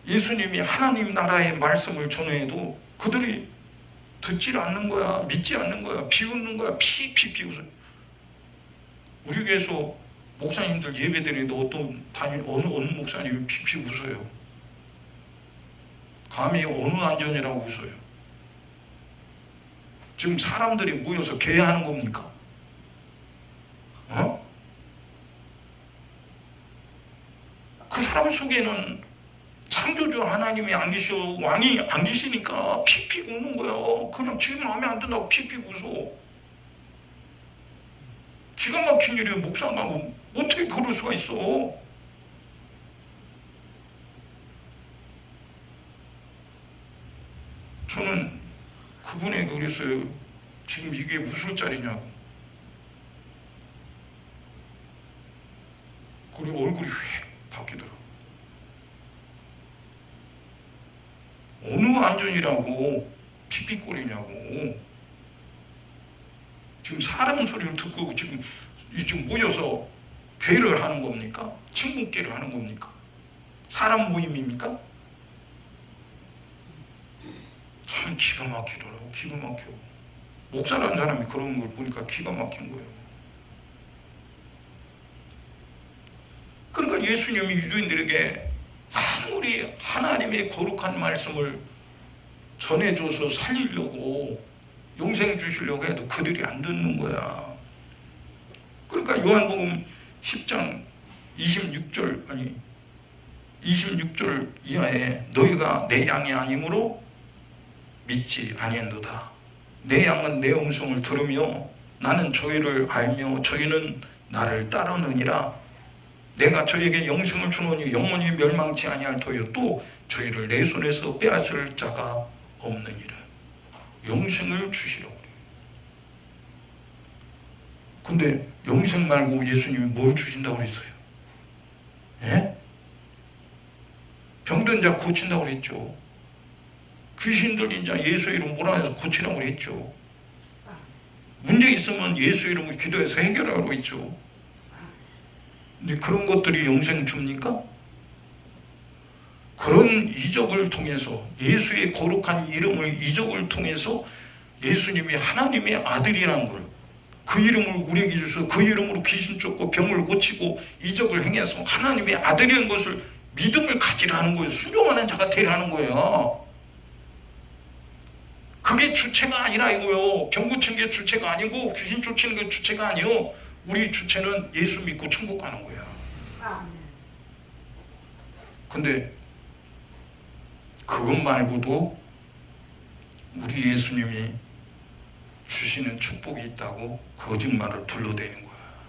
예수님이 하나님 나라의 말씀을 전해도 그들이 듣질 않는 거야. 믿지 않는 거야. 비웃는 거야. 피 웃어요. 우리 교회에서 목사님들 예배드리는데 어느 목사님이 피 웃어요. 감히 어느 안전이라고 웃어요. 지금 사람들이 모여서 개야하는 겁니까? 어? 그 사람 속에는 창조주 하나님이 안 계셔, 왕이 안 계시니까 피피 우는 거예요. 그냥 지금 마음에 안 든다고 피피 웃어. 기가 막힌 일이에요. 목사가 어떻게 그럴 수가 있어? 저는 그분에게 그랬어요. 지금 이게 무슨 짤이냐고. 그리고 얼굴이 휙 바뀌더라고. 어느 안전이라고 피피거리냐고. 지금 사람 소리를 듣고 지금 모여서 괴를 하는 겁니까? 친분계를 하는 겁니까? 사람 모임입니까? 참 기가 막히더라고. 기가 막혀. 목사라는 사람이 그런 걸 보니까 기가 막힌 거예요. 그러니까 그러니까 예수님이 유대인들에게 아무리 하나님의 거룩한 말씀을 전해줘서 살리려고 영생 주시려고 해도 그들이 안 듣는 거야. 그러니까 요한복음 10장 26절 이하에 너희가 내 양이 아니므로 믿지 아니한도다. 내 양은 내 음성을 들으며 나는 저희를 알며 저희는 나를 따르느니라. 내가 저희에게 영생을 주노니 영원히 멸망치 아니할 터여 또 저희를 내 손에서 빼앗을 자가 없느니라. 영생을 주시라고 그래요. 근데 영생 말고 예수님이 뭘 주신다고 그랬어요? 예? 병든 자 고친다고 그랬죠. 귀신 들린 자 예수 이름 몰아내서 고치라고 그랬죠. 문제 있으면 예수 이름을 기도해서 해결하라고 했죠. 근데 그런 것들이 영생 줍니까? 그런 이적을 통해서 예수의 거룩한 이름을 이적을 통해서 예수님이 하나님의 아들이라는 걸, 그 이름을 우리에게 주셔서 그 이름으로 귀신 쫓고 병을 고치고 이적을 행해서 하나님의 아들이라는 것을 믿음을 가지라는 거예요. 순종하는 자가 되라는 거예요. 그게 주체가 아니라 이거요. 병 고치는 게 주체가 아니고 귀신 쫓는 게 주체가 아니요. 우리 주체는 예수 믿고 천국 가는 거야. 아멘. 근데 그것 말고도 우리 예수님이 주시는 축복이 있다고 거짓말을 둘러대는 거야.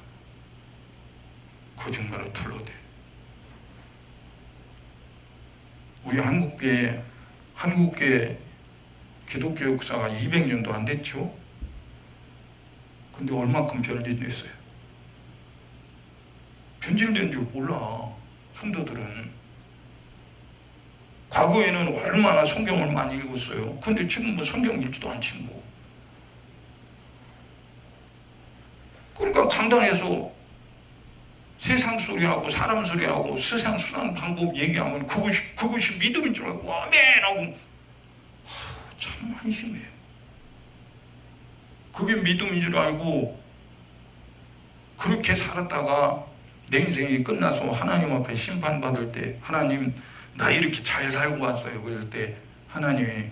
거짓말을 둘러대. 우리 한국계 기독교 역사가 200년도 안 됐죠. 근데 얼만큼 변질됐어요. 변질된 줄 몰라. 성도들은 과거에는 얼마나 성경을 많이 읽었어요. 근데 지금은 성경 읽지도 않지 뭐. 그러니까 강단에서 세상 소리하고 사람 소리하고 세상 수단 방법 얘기하면 그것이 믿음인 줄 알고 아멘 하고 참 한심해요. 그게 믿음인 줄 알고 그렇게 살았다가 내 인생이 끝나서 하나님 앞에 심판받을 때 하나님 나 이렇게 잘 살고 왔어요. 그럴 때 하나님이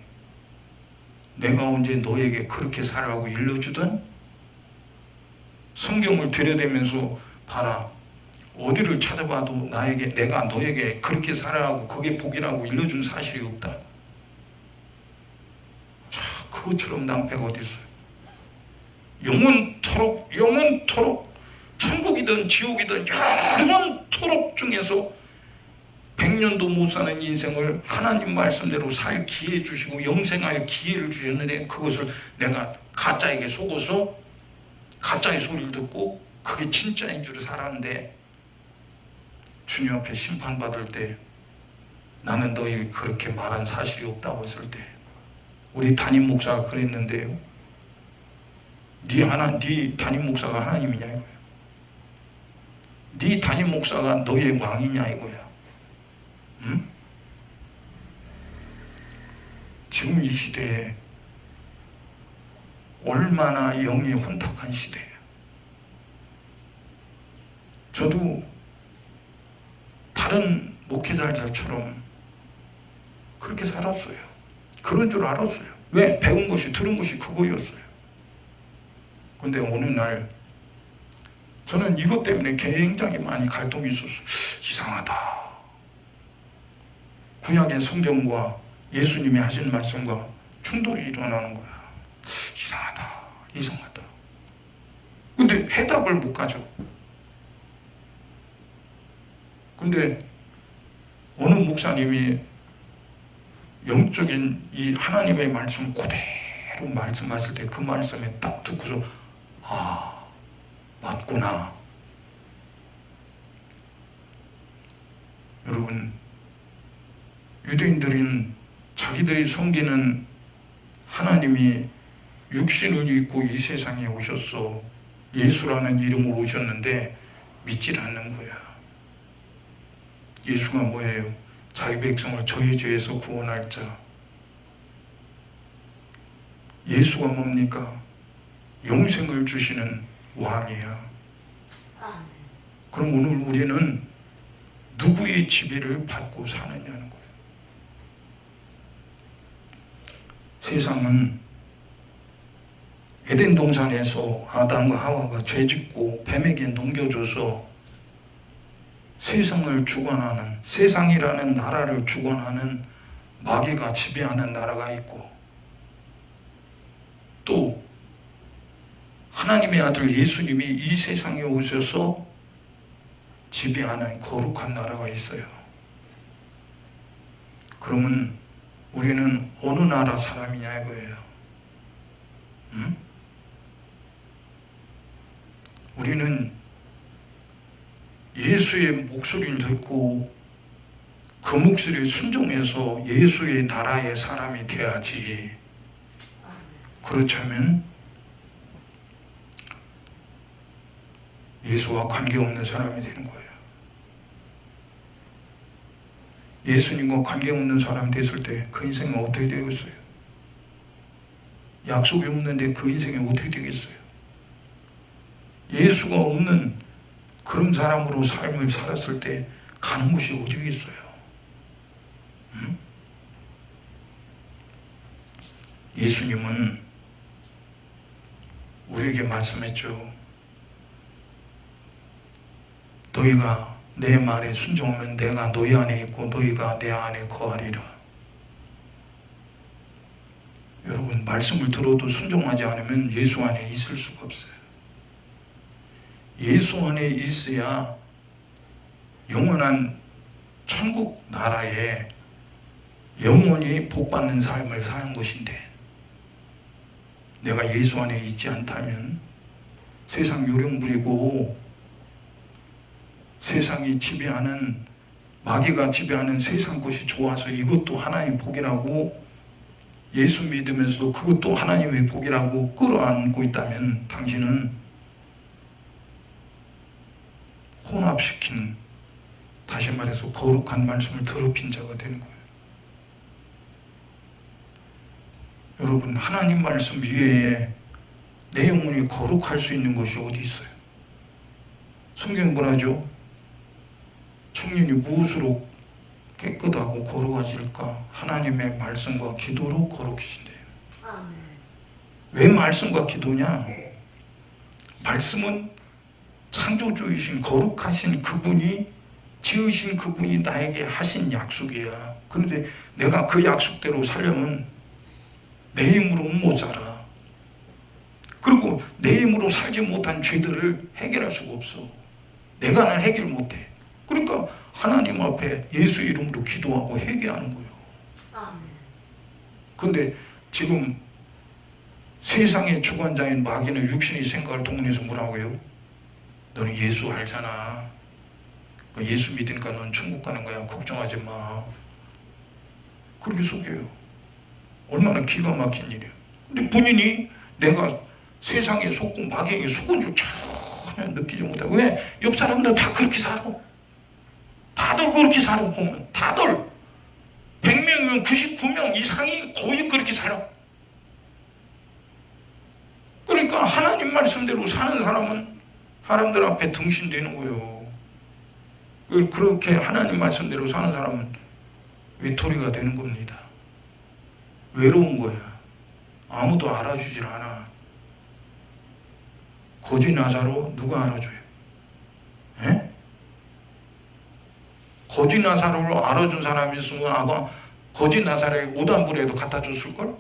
내가 언제 너에게 그렇게 살라고 일러주던 성경을 들여대면서 봐라. 어디를 찾아봐도 내가 너에게 그렇게 살아라고 그게 복이라고 일러준 사실이 없다. 자, 그것처럼 낭패가 어디 있어요. 영원토록 천국이든 지옥이든 영원토록 중에서 100년도 못 사는 인생을 하나님 말씀대로 살 기회 주시고 영생할 기회를 주셨는데 그것을 내가 가짜에게 속아서 가짜의 소리를 듣고 그게 진짜인 줄 살았는데 주님 앞에 심판받을 때 나는 너희 그렇게 말한 사실이 없다고 했을 때 우리 담임 목사가 그랬는데요. 네 담임 목사가 하나님이냐 이거야. 네 담임 목사가 너의 왕이냐 이거야. 응? 지금 이 시대에 얼마나 영이 혼탁한 시대예요. 저도 다른 목회자들처럼 그렇게 살았어요. 그런 줄 알았어요. 왜? 배운 것이 들은 것이 그거였어요. 근데 어느 날 저는 이것 때문에 굉장히 많이 갈등이 있었어요. 이상하다. 구약의 성경과 예수님이 하신 말씀과 충돌이 일어나는 거야. 이상하다. 근데 해답을 못 가져. 근데 어느 목사님이 영적인 이 하나님의 말씀 그대로 말씀하실 때 그 말씀에 딱 듣고서 아, 맞구나. 여러분, 유대인들은 자기들이 섬기는 하나님이 육신을 입고 이 세상에 오셨어. 예수라는 이름으로 오셨는데 믿질 않는 거야. 예수가 뭐예요? 자기 백성을 저희 죄에서 구원할 자. 예수가 뭡니까? 영생을 주시는 왕이야. 아멘. 그럼 오늘 우리는 누구의 지배를 받고 사느냐는 거예요. 세상은 에덴 동산에서 아담과 하와가 죄짓고 뱀에게 넘겨줘서 세상을 주관하는, 세상이라는 나라를 주관하는 마귀가 지배하는 나라가 있고, 또 하나님의 아들 예수님이 이 세상에 오셔서 지배하는 거룩한 나라가 있어요. 그러면 우리는 어느 나라 사람이냐 이거예요. 응? 우리는 예수의 목소리를 듣고 그 목소리에 순종해서 예수의 나라의 사람이 돼야지. 그렇다면 예수와 관계없는 사람이 되는 거예요. 예수님과 관계없는 사람이 됐을 때 그 인생은 어떻게 되겠어요? 약속이 없는데 그 인생이 어떻게 되겠어요? 예수가 없는 그런 사람으로 삶을 살았을 때 가는 곳이 어디겠어요? 응? 예수님은 우리에게 말씀했죠. 너희가 내 말에 순종하면 내가 너희 안에 있고 너희가 내 안에 거하리라. 여러분, 말씀을 들어도 순종하지 않으면 예수 안에 있을 수가 없어요. 예수 안에 있어야 영원한 천국 나라에 영원히 복받는 삶을 사는 것인데, 내가 예수 안에 있지 않다면 세상 요령 부리고 세상이 지배하는, 마귀가 지배하는 세상 것이 좋아서 이것도 하나님의 복이라고 예수 믿으면서 그것도 하나님의 복이라고 끌어안고 있다면 당신은 혼합시킨, 다시 말해서 거룩한 말씀을 더럽힌 자가 되는 거예요. 여러분, 하나님 말씀 위에 내 영혼이 거룩할 수 있는 것이 어디 있어요? 성경이 뭐라죠? 청년이 무엇으로 깨끗하고 거룩하실까? 하나님의 말씀과 기도로 거룩이신대요. 아멘. 왜 말씀과 기도냐? 말씀은 창조주이신 거룩하신 그분이, 지으신 그분이 나에게 하신 약속이야. 그런데 내가 그 약속대로 살려면 내 힘으로는 못 살아. 그리고 내 힘으로 살지 못한 죄들을 해결할 수가 없어. 내가는 해결 못해. 그러니까 하나님 앞에 예수 이름으로 기도하고 회개하는 거예요. 아멘. 근데 지금 세상의 주관자인 마귀는 육신의 생각을 동원해서 뭐라고요? 너는 예수 알잖아. 예수 믿으니까 넌 천국 가는 거야. 걱정하지 마. 그렇게 속여요. 얼마나 기가 막힌 일이에요. 근데 본인이 내가 세상에 속고 마귀에게 속은 줄 전혀 느끼지 못하고, 왜? 옆 사람들 다 그렇게 살아. 다들 그렇게 살아. 보면 다들 100명이면 99명 이상이 거의 그렇게 살아. 그러니까 하나님 말씀대로 사는 사람은 사람들 앞에 등신되는 거예요. 그렇게 하나님 말씀대로 사는 사람은 외톨이가 되는 겁니다. 외로운 거야. 아무도 알아주질 않아. 거지 나사로 누가 알아줘요? 에? 거지 나사로를 알아준 사람이 있으면 아마 거지 나사로에 옷 한 벌이라도 갖다 줬을걸?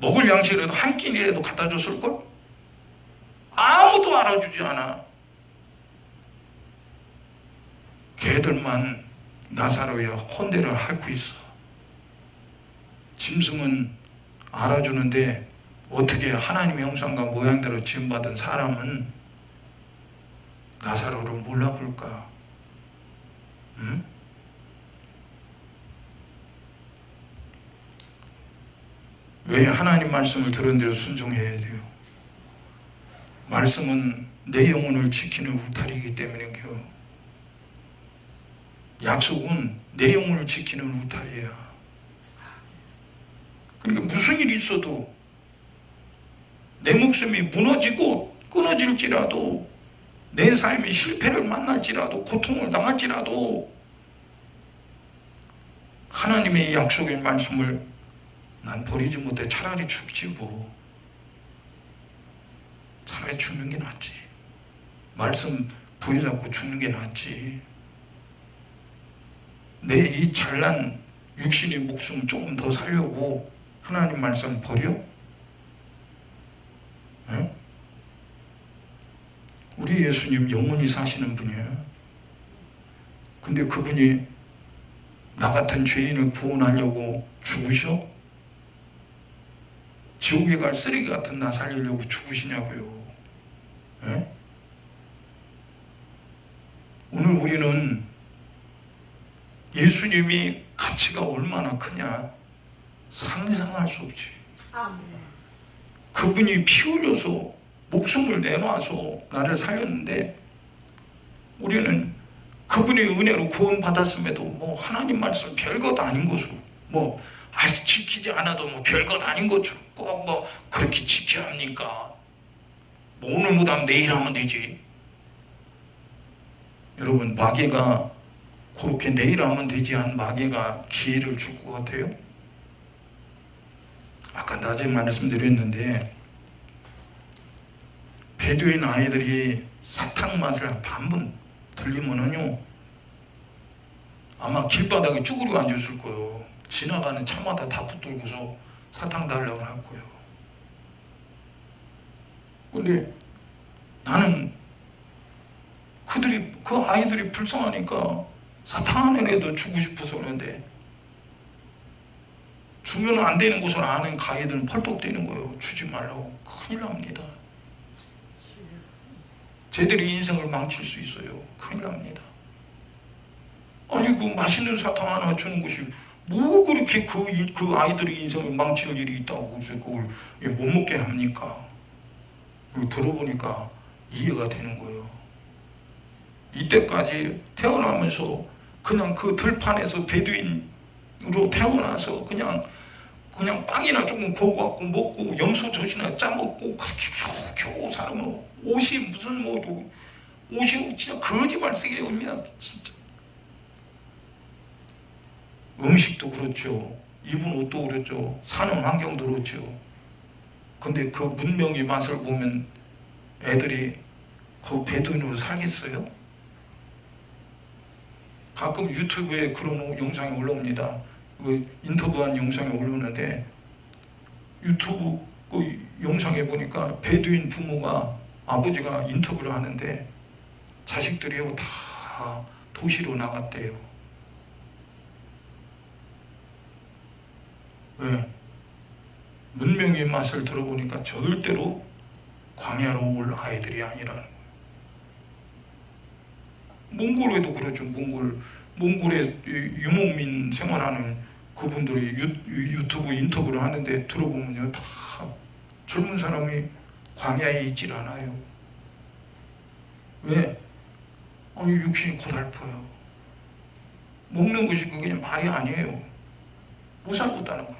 먹을 양식이라도 한 끼니라도 갖다 줬을걸? 아무도 알아주지 않아. 걔들만 나사로의 혼대를 핥고 있어. 짐승은 알아주는데 어떻게 하나님의 형상과 모양대로 지음받은 사람은 나사로를 몰라볼까? 응? 왜 하나님 말씀을 들은 대로 순종해야 돼요? 말씀은 내 영혼을 지키는 울타리이기 때문에요. 약속은 내 영혼을 지키는 울타리야. 그러니까 무슨 일이 있어도 내 목숨이 무너지고 끊어질지라도 내 삶이 실패를 만날지라도 고통을 당할지라도 하나님의 약속의 말씀을 난 버리지 못해. 차라리 죽지 뭐. 차라리 죽는 게 낫지. 말씀 부여잡고 죽는 게 낫지. 내 이 잘난 육신의 목숨 조금 더 살려고 하나님 말씀 버려? 네? 우리 예수님 영원히 사시는 분이에요. 근데 그분이 나 같은 죄인을 구원하려고 죽으셔? 지옥에 갈 쓰레기 같은 나 살리려고 죽으시냐고요. 네? 오늘 우리는 예수님이 가치가 얼마나 크냐 상상할 수 없지. 아멘. 그분이 피 흘려서 목숨을 내놔서 나를 살렸는데 우리는 그분의 은혜로 구원받았음에도 뭐 하나님 말씀 별것 아닌 것으로 뭐 아직 지키지 않아도 뭐 별것 아닌 것으로 꼭 뭐 그렇게 지켜야 합니까? 뭐 오늘 못하면 내일 하면 되지. 여러분, 마귀가 그렇게 내일 하면 되지 한 마귀가 기회를 줄 것 같아요? 아까 낮에 말씀드렸는데 베두인 아이들이 사탕 맛을 반번 들리면은요 아마 길바닥에 쭈그리고 앉았을 거예요. 지나가는 차마다 다 붙들고서 사탕 달라고 할 거예요. 근데 나는 그 아이들이 불쌍하니까 사탕 하는 애도 주고 싶어서 그러는데 주면 안 되는 것을 아는 가이들은 펄떡 뛰는 거예요. 주지 말라고. 큰일 납니다. 쟤들이 인생을 망칠 수 있어요. 큰일 납니다. 아니 그 맛있는 사탕 하나 주는 것이 뭐 그렇게 그 아이들의 인생을 망칠 일이 있다고 그래서 그걸 못 먹게 합니까? 들어보니까 이해가 되는 거예요. 이때까지 태어나면서 그냥 그 들판에서 베두인으로 태어나서 그냥 빵이나 조금 구워갖고 먹고 염소젖이나 짜먹고 그렇게 겨우 살면 옷이 무슨 뭐 옷이 진짜 거짓말 쓰게 옵니다. 진짜 음식도 그렇죠. 입은 옷도 그렇죠. 사는 환경도 그렇죠. 근데 그 문명의 맛을 보면 애들이 그 베두인으로 살겠어요? 가끔 유튜브에 그런 영상이 올라옵니다. 그 인터뷰한 영상이 올라오는데 유튜브 그 영상에 보니까 베두인 부모가 아버지가 인터뷰를 하는데 자식들이요 다 도시로 나갔대요. 왜? 문명의 맛을 들어보니까 절대로 광야로 올 아이들이 아니라는 거예요. 몽골에도 그렇죠. 몽골에 유목민 생활하는 그분들이 유튜브 인터뷰를 하는데 들어보면요 다 젊은 사람이 광야에 있질 않아요. 왜? 아니 육신이 고달퍼요. 먹는 것이 그냥 말이 아니에요. 못 살겠다는 거예요.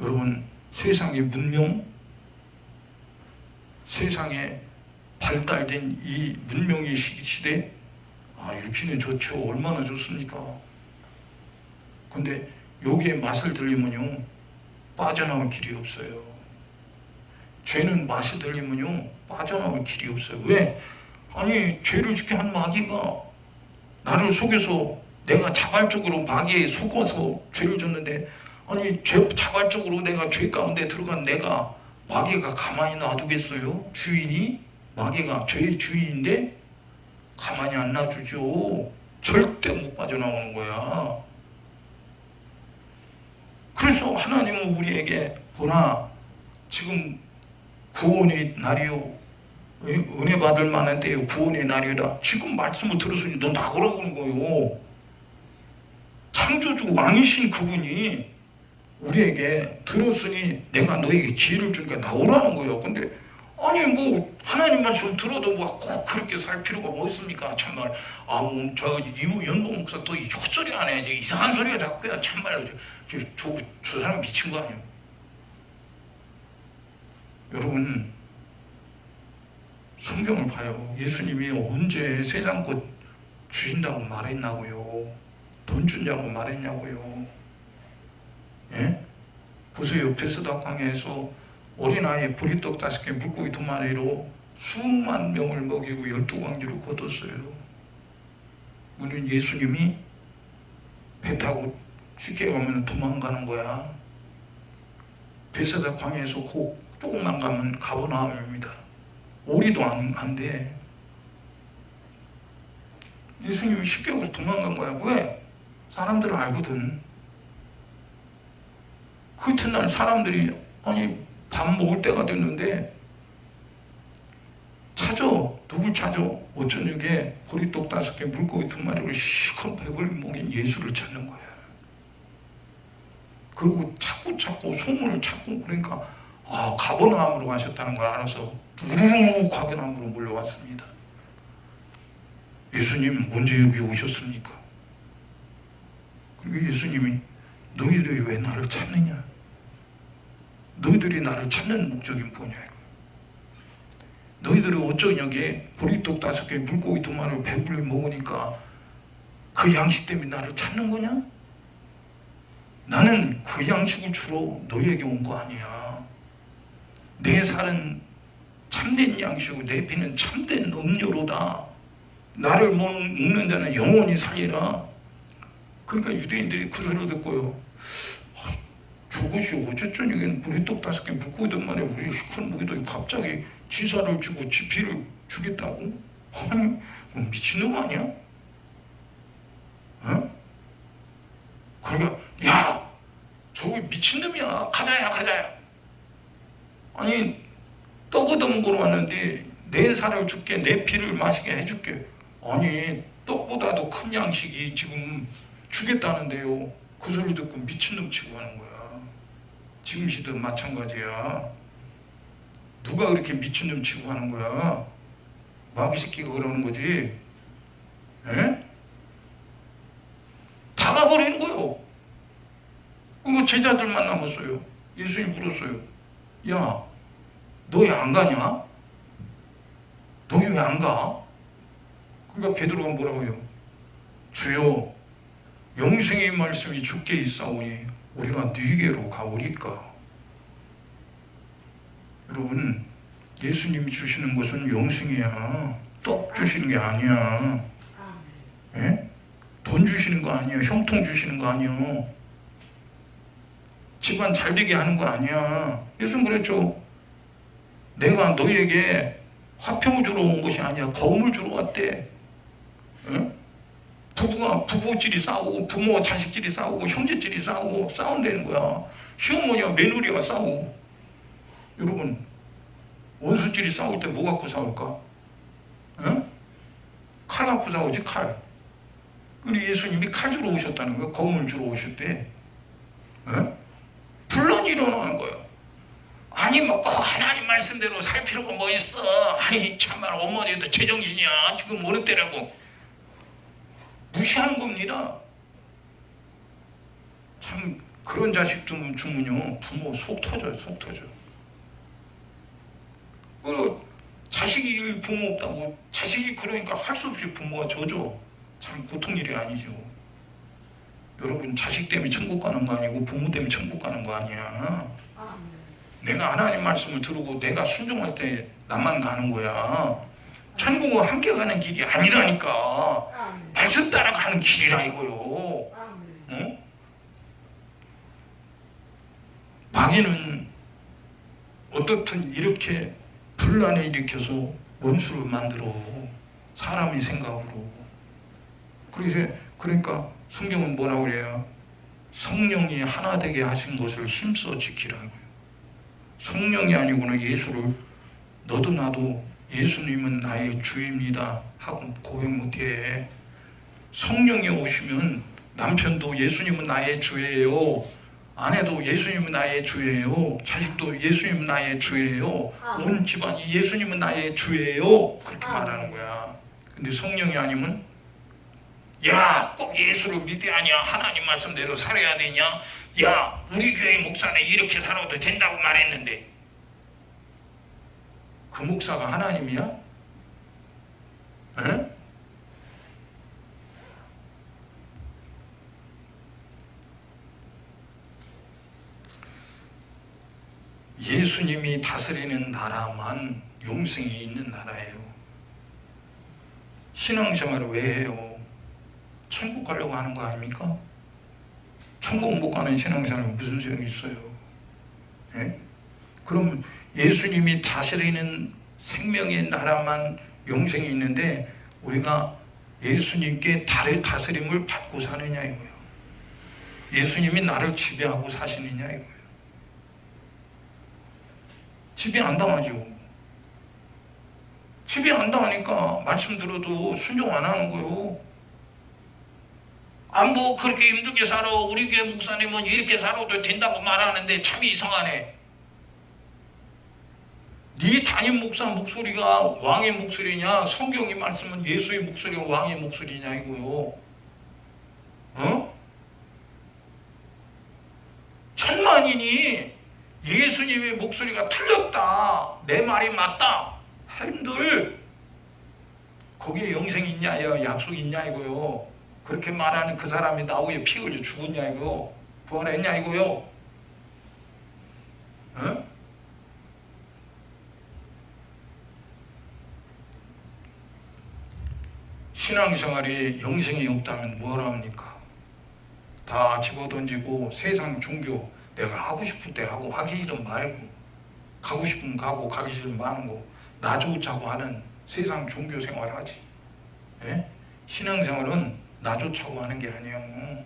여러분, 세상의 문명, 세상에 발달된 이 문명의 시대, 육신이 좋죠. 얼마나 좋습니까? 근데 여기에 맛을 들리면요 빠져나올 길이 없어요. 죄는 맛이 들리면요 빠져나올 길이 없어요. 왜? 아니 죄를 짓게 한 마귀가 나를 속여서 내가 자발적으로 마귀에 속아서 죄를 졌는데 아니 자발적으로 내가 죄 가운데 들어간 내가 마귀가 가만히 놔두겠어요? 주인이? 마귀가 죄의 주인인데 가만히 안 놔주죠. 절대 못 빠져나오는 거야. 그래서 하나님은 우리에게 보라 지금 구원의 날이요 은혜 받을 만한 때요 구원의 날이다. 지금 말씀을 들었으니 너 나오라고 하는 거예요. 창조주 왕이신 그분이 우리에게 들었으니 내가 너에게 기회를 주니까 나오라는 거예요. 근데 아니 뭐 하나님 말씀 들어도 뭐 꼭 그렇게 살 필요가 뭐 있습니까? 참말 저 이무 연봉 목사 또 헛소리 안 해. 이상한 소리가 자꾸 해. 참말로 저 사람 미친 거 아니에요? 여러분 성경을 봐요. 예수님이 언제 세상 것 주신다고 말했냐고요. 돈 준다고 말했냐고요. 예? 보세요. 베스다 광야에서 어린아이 보리떡 5개 물고기 2마리로 수만 명을 먹이고 12광지를 거뒀어요. 우리는 예수님이 배 타고 쉽게 가면 도망가는 거야. 베스다 광야에서 조금만 가면 가버나움입니다. 오리도 안 돼. 예수님이 쉽게 가서 도망간 거야. 왜? 사람들은 알거든. 그 이튿날 사람들이 밥 먹을 때가 됐는데 누굴 찾아? 어쩌녁에 보리떡 5개 물고기 2마리를 시커 배불리 먹인 예수를 찾는 거야. 그리고 자꾸 소문을 찾고 그러니까 가버나움으로 가셨다는 걸 알아서 두루룩 가버나움으로 몰려왔습니다. 예수님 언제 여기 오셨습니까? 그리고 예수님이 너희들이 왜 나를 찾느냐? 너희들이 나를 찾는 목적이 뭐냐? 너희들이 어쩌냐게 보리떡 5개 물고기 2마리를 배불리 먹으니까 그 양식 때문에 나를 찾는 거냐? 나는 그 양식을 주러 너희에게 온 거 아니야. 내 살은 참된 양식이고 내 피는 참된 음료로다. 나를 먹는 자는 영원히 살리라. 그러니까 유대인들이 그 소리를 듣고요. 저것이 어쩌저녁에는 보리떡 5개 물고기 2마리 우리 시큰 무기도 갑자기 지사를 주고 지피를 주겠다고? 아니 미친놈 아니야? 어? 그러니까 야 저거 미친놈이야. 가자야. 아니 떡 얻어먹으러 왔는데 내 살을 줄게. 내 피를 마시게 해줄게. 아니 떡보다도 큰 양식이 지금 주겠다는데요. 그 소리 듣고 미친놈 치고 하는 거야. 지금 시대도 마찬가지야. 누가 그렇게 미친놈 치고 하는 거야? 마귀 새끼가 그러는 거지. 에? 다 가버리는 거요. 그리고 제자들만 남았어요. 예수님 물었어요. 야, 너 왜 안 가냐? 너 왜 안 가? 그러니까 베드로가 뭐라고 해요? 주여, 영생의 말씀이 주께 있사오니 우리가 네게로 가오리까? 여러분, 예수님이 주시는 것은 영생이야. 떡 주시는 게 아니야. 예? 돈 주시는 거 아니야. 형통 주시는 거 아니야. 집안 잘 되게 하는 거 아니야. 예수님 그랬죠. 내가 너희에게 화평을 주러 온 것이 아니야. 거움을 주러 왔대. 예? 부부가 부부끼리 싸우고 부모와 자식끼리 싸우고 형제끼리 싸우고 싸운다는 거야. 시어머니와 며느리가 싸우고. 여러분, 원수끼리 싸울 때 뭐 갖고 싸울까? 에? 칼 갖고 싸우지, 칼. 근데 예수님이 칼 주러 오셨다는 거야. 검을 주러 오셨대. 에? 분란이 일어나는 거야. 아니 뭐 꼭 하나님 말씀대로 살 필요가 뭐 있어. 아니 참말 어머니도 제정신이야. 지금 어느 때라고 무시하는 겁니다. 참 그런 자식 주면요 부모 속 터져요. 속 터져. 그리고 자식이 부모 없다고 자식이 그러니까 할 수 없이 부모가 져줘. 참 보통 일이 아니죠. 여러분, 자식 때문에 천국 가는 거 아니고 부모 때문에 천국 가는 거 아니야. 내가 하나님 말씀을 들고 내가 순종할 때 나만 가는 거야. 천국은 함께 가는 길이 아니라니까. 말씀 따라 가는 길이라 이거요. 응? 마귀는 어떻든 이렇게 분란을 일으켜서 원수를 만들어. 사람의 생각으로. 그러니까 성경은 뭐라고 그래요? 성령이 하나 되게 하신 것을 힘써 지키라고요. 성령이 아니고는 예수를 너도 나도 예수님은 나의 주입니다 하고 고백 못해. 성령이 오시면 남편도 예수님은 나의 주예요. 아내도 예수님은 나의 주예요. 자식도 예수님은 나의 주예요. 온 집안이 예수님은 나의 주예요. 그렇게 말하는 거야. 근데 성령이 아니면 야, 꼭 예수를 믿어야 하냐? 하나님 말씀대로 살아야 되냐? 야, 우리 교회 목사는 이렇게 살아도 된다고 말했는데 그 목사가 하나님이야? 에? 예수님이 다스리는 나라만 영생이 있는 나라예요. 신앙생활을 왜 해요? 천국 가려고 하는 거 아닙니까? 천국 못 가는 신앙생활은 무슨 소용이 있어요? 예? 그럼 예수님이 다스리는 생명의 나라만 영생이 있는데 우리가 예수님께 다스림을 받고 사느냐 이거예요. 예수님이 나를 지배하고 사시느냐 이거예요. 지배 안 당하죠. 지배 안 당하니까 말씀 들어도 순종 안 하는 거예요. 뭐 그렇게 힘들게 살아, 우리 교회 목사님은 이렇게 살아도 된다고 말하는데 참 이상하네. 네 담임 목사 목소리가 왕의 목소리냐, 성경이 말씀은 예수의 목소리가 왕의 목소리냐 이거요. 천만인이 예수님의 목소리가 틀렸다, 내 말이 맞다 한들 거기에 영생이 있냐, 약속이 있냐 이거요. 그렇게 말하는 그 사람이 나 위에 피 흘려 죽었냐 이거요, 부활했냐 이거요. 신앙생활이 영생이 없다면 뭘 합니까? 다 집어던지고 세상 종교 내가 하고 싶을 때 하고 하기 싫으면 말고, 가고 싶으면 가고 가기 싫으면 마는 거, 나 좋자고 하는 세상 종교 생활하지. 예? 신앙생활은 나 좋자고 하는 게 아니에요.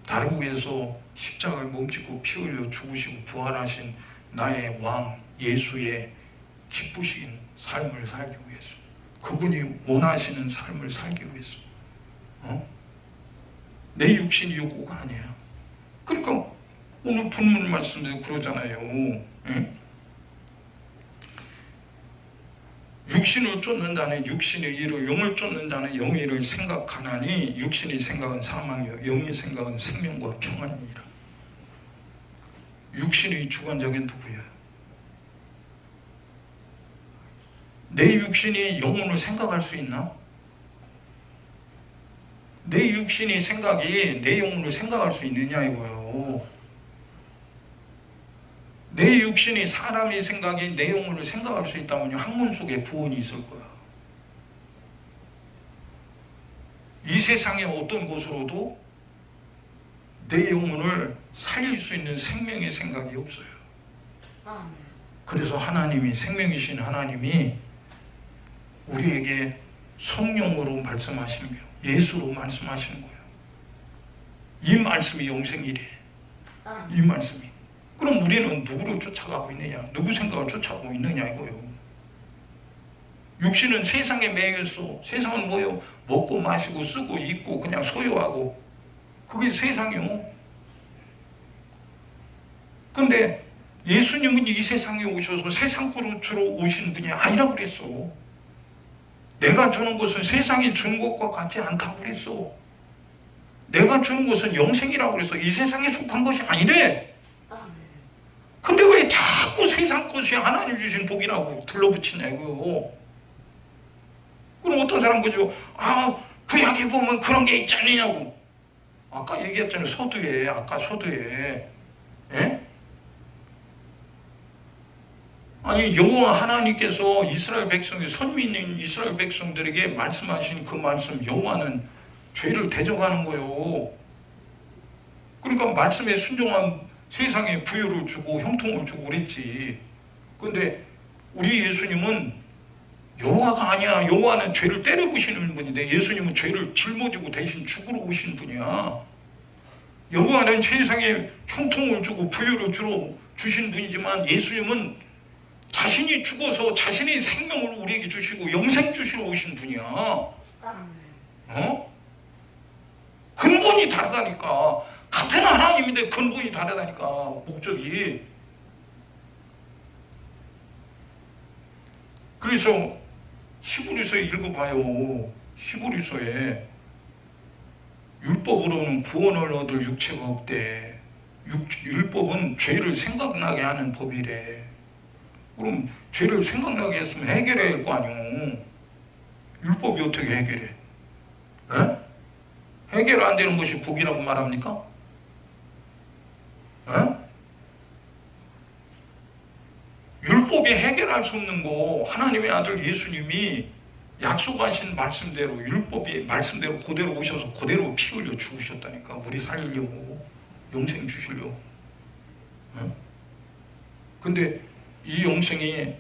나를 위해서 십자가를 몸지고 피 흘려 죽으시고 부활하신 나의 왕 예수의 기쁘신 삶을 살기 위해서, 그분이 원하시는 삶을 살기 위해서. 내 육신이 욕구가 아니야. 그러니까 오늘 본문 말씀도 그러잖아요. 응? 육신을 쫓는다는 육신의 일을, 영을 쫓는다는 영의 일을 생각하나니 육신의 생각은 사망이요 영의 생각은 생명과 평안이니라. 육신의 주관자가 누구야? 내 육신이 영혼을 생각할 수 있나? 내 육신의 생각이 내 영혼을 생각할 수 있느냐 이거예요. 내 육신이 사람의 생각이 내 영혼을 생각할 수 있다면 학문 속에 구원이 있을 거야. 이 세상의 어떤 곳으로도 내 영혼을 살릴 수 있는 생명의 생각이 없어요. 아멘. 그래서 하나님이, 생명이신 하나님이 우리에게 성령으로 말씀하시는 거예요. 예수로 말씀하시는 거예요. 이 말씀이 영생이래. 이 말씀이. 그럼 우리는 누구를 쫓아가고 있느냐, 누구 생각을 쫓아가고 있느냐 이거요. 육신은 세상에 매여있어. 세상은 뭐요? 먹고 마시고 쓰고 입고 그냥 소유하고, 그게 세상이요. 근데 예수님은 이 세상에 오셔서 세상 거로 주러 오신 분이 아니라고 그랬어. 내가 주는 것은 세상이 주는 것과 같지 않다고 그랬어. 내가 주는 것은 영생이라고 그랬어. 이 세상에 속한 것이 아니래. 근데 왜 자꾸 세상 것이 하나님 주신 복이라고 들러붙이냐고요. 그럼 어떤 사람 그죠? 구약에 보면 그런 게 있지 않느냐고. 아까 얘기했잖아요. 서두에, 아까 서두에. 예? 아니 여호와 하나님께서 이스라엘 백성의 선민인 이스라엘 백성들에게 말씀하신 그 말씀, 여호와는 죄를 대적하는 거예요. 그러니까 말씀에 순종한 세상에 부유를 주고 형통을 주고 그랬지. 근데 우리 예수님은 여호와가 아니야. 여호와는 죄를 때려부시는 분인데 예수님은 죄를 짊어지고 대신 죽으러 오신 분이야. 여호와는 세상에 형통을 주고 부유를 주신 분이지만 예수님은 자신이 죽어서 자신의 생명을 우리에게 주시고 영생 주시러 오신 분이야. 근본이 다르다니까. 같은 하나님인데 근본이 다르다니까. 목적이. 그래서 히브리서에 읽어봐요. 히브리서에 율법으로는 구원을 얻을 육체가 없대. 율법은 죄를 생각나게 하는 법이래. 그럼 죄를 생각나게 했으면 해결해야 할 거 아니오. 율법이 어떻게 해결해? 에? 해결 안 되는 것이 복이라고 말합니까? 에? 율법이 해결할 수 없는 거 하나님의 아들 예수님이 약속하신 말씀대로 율법이 말씀대로 그대로 오셔서 그대로 피 흘려 죽으셨다니까. 우리 살리려고, 영생 주시려고. 근데 이 영생이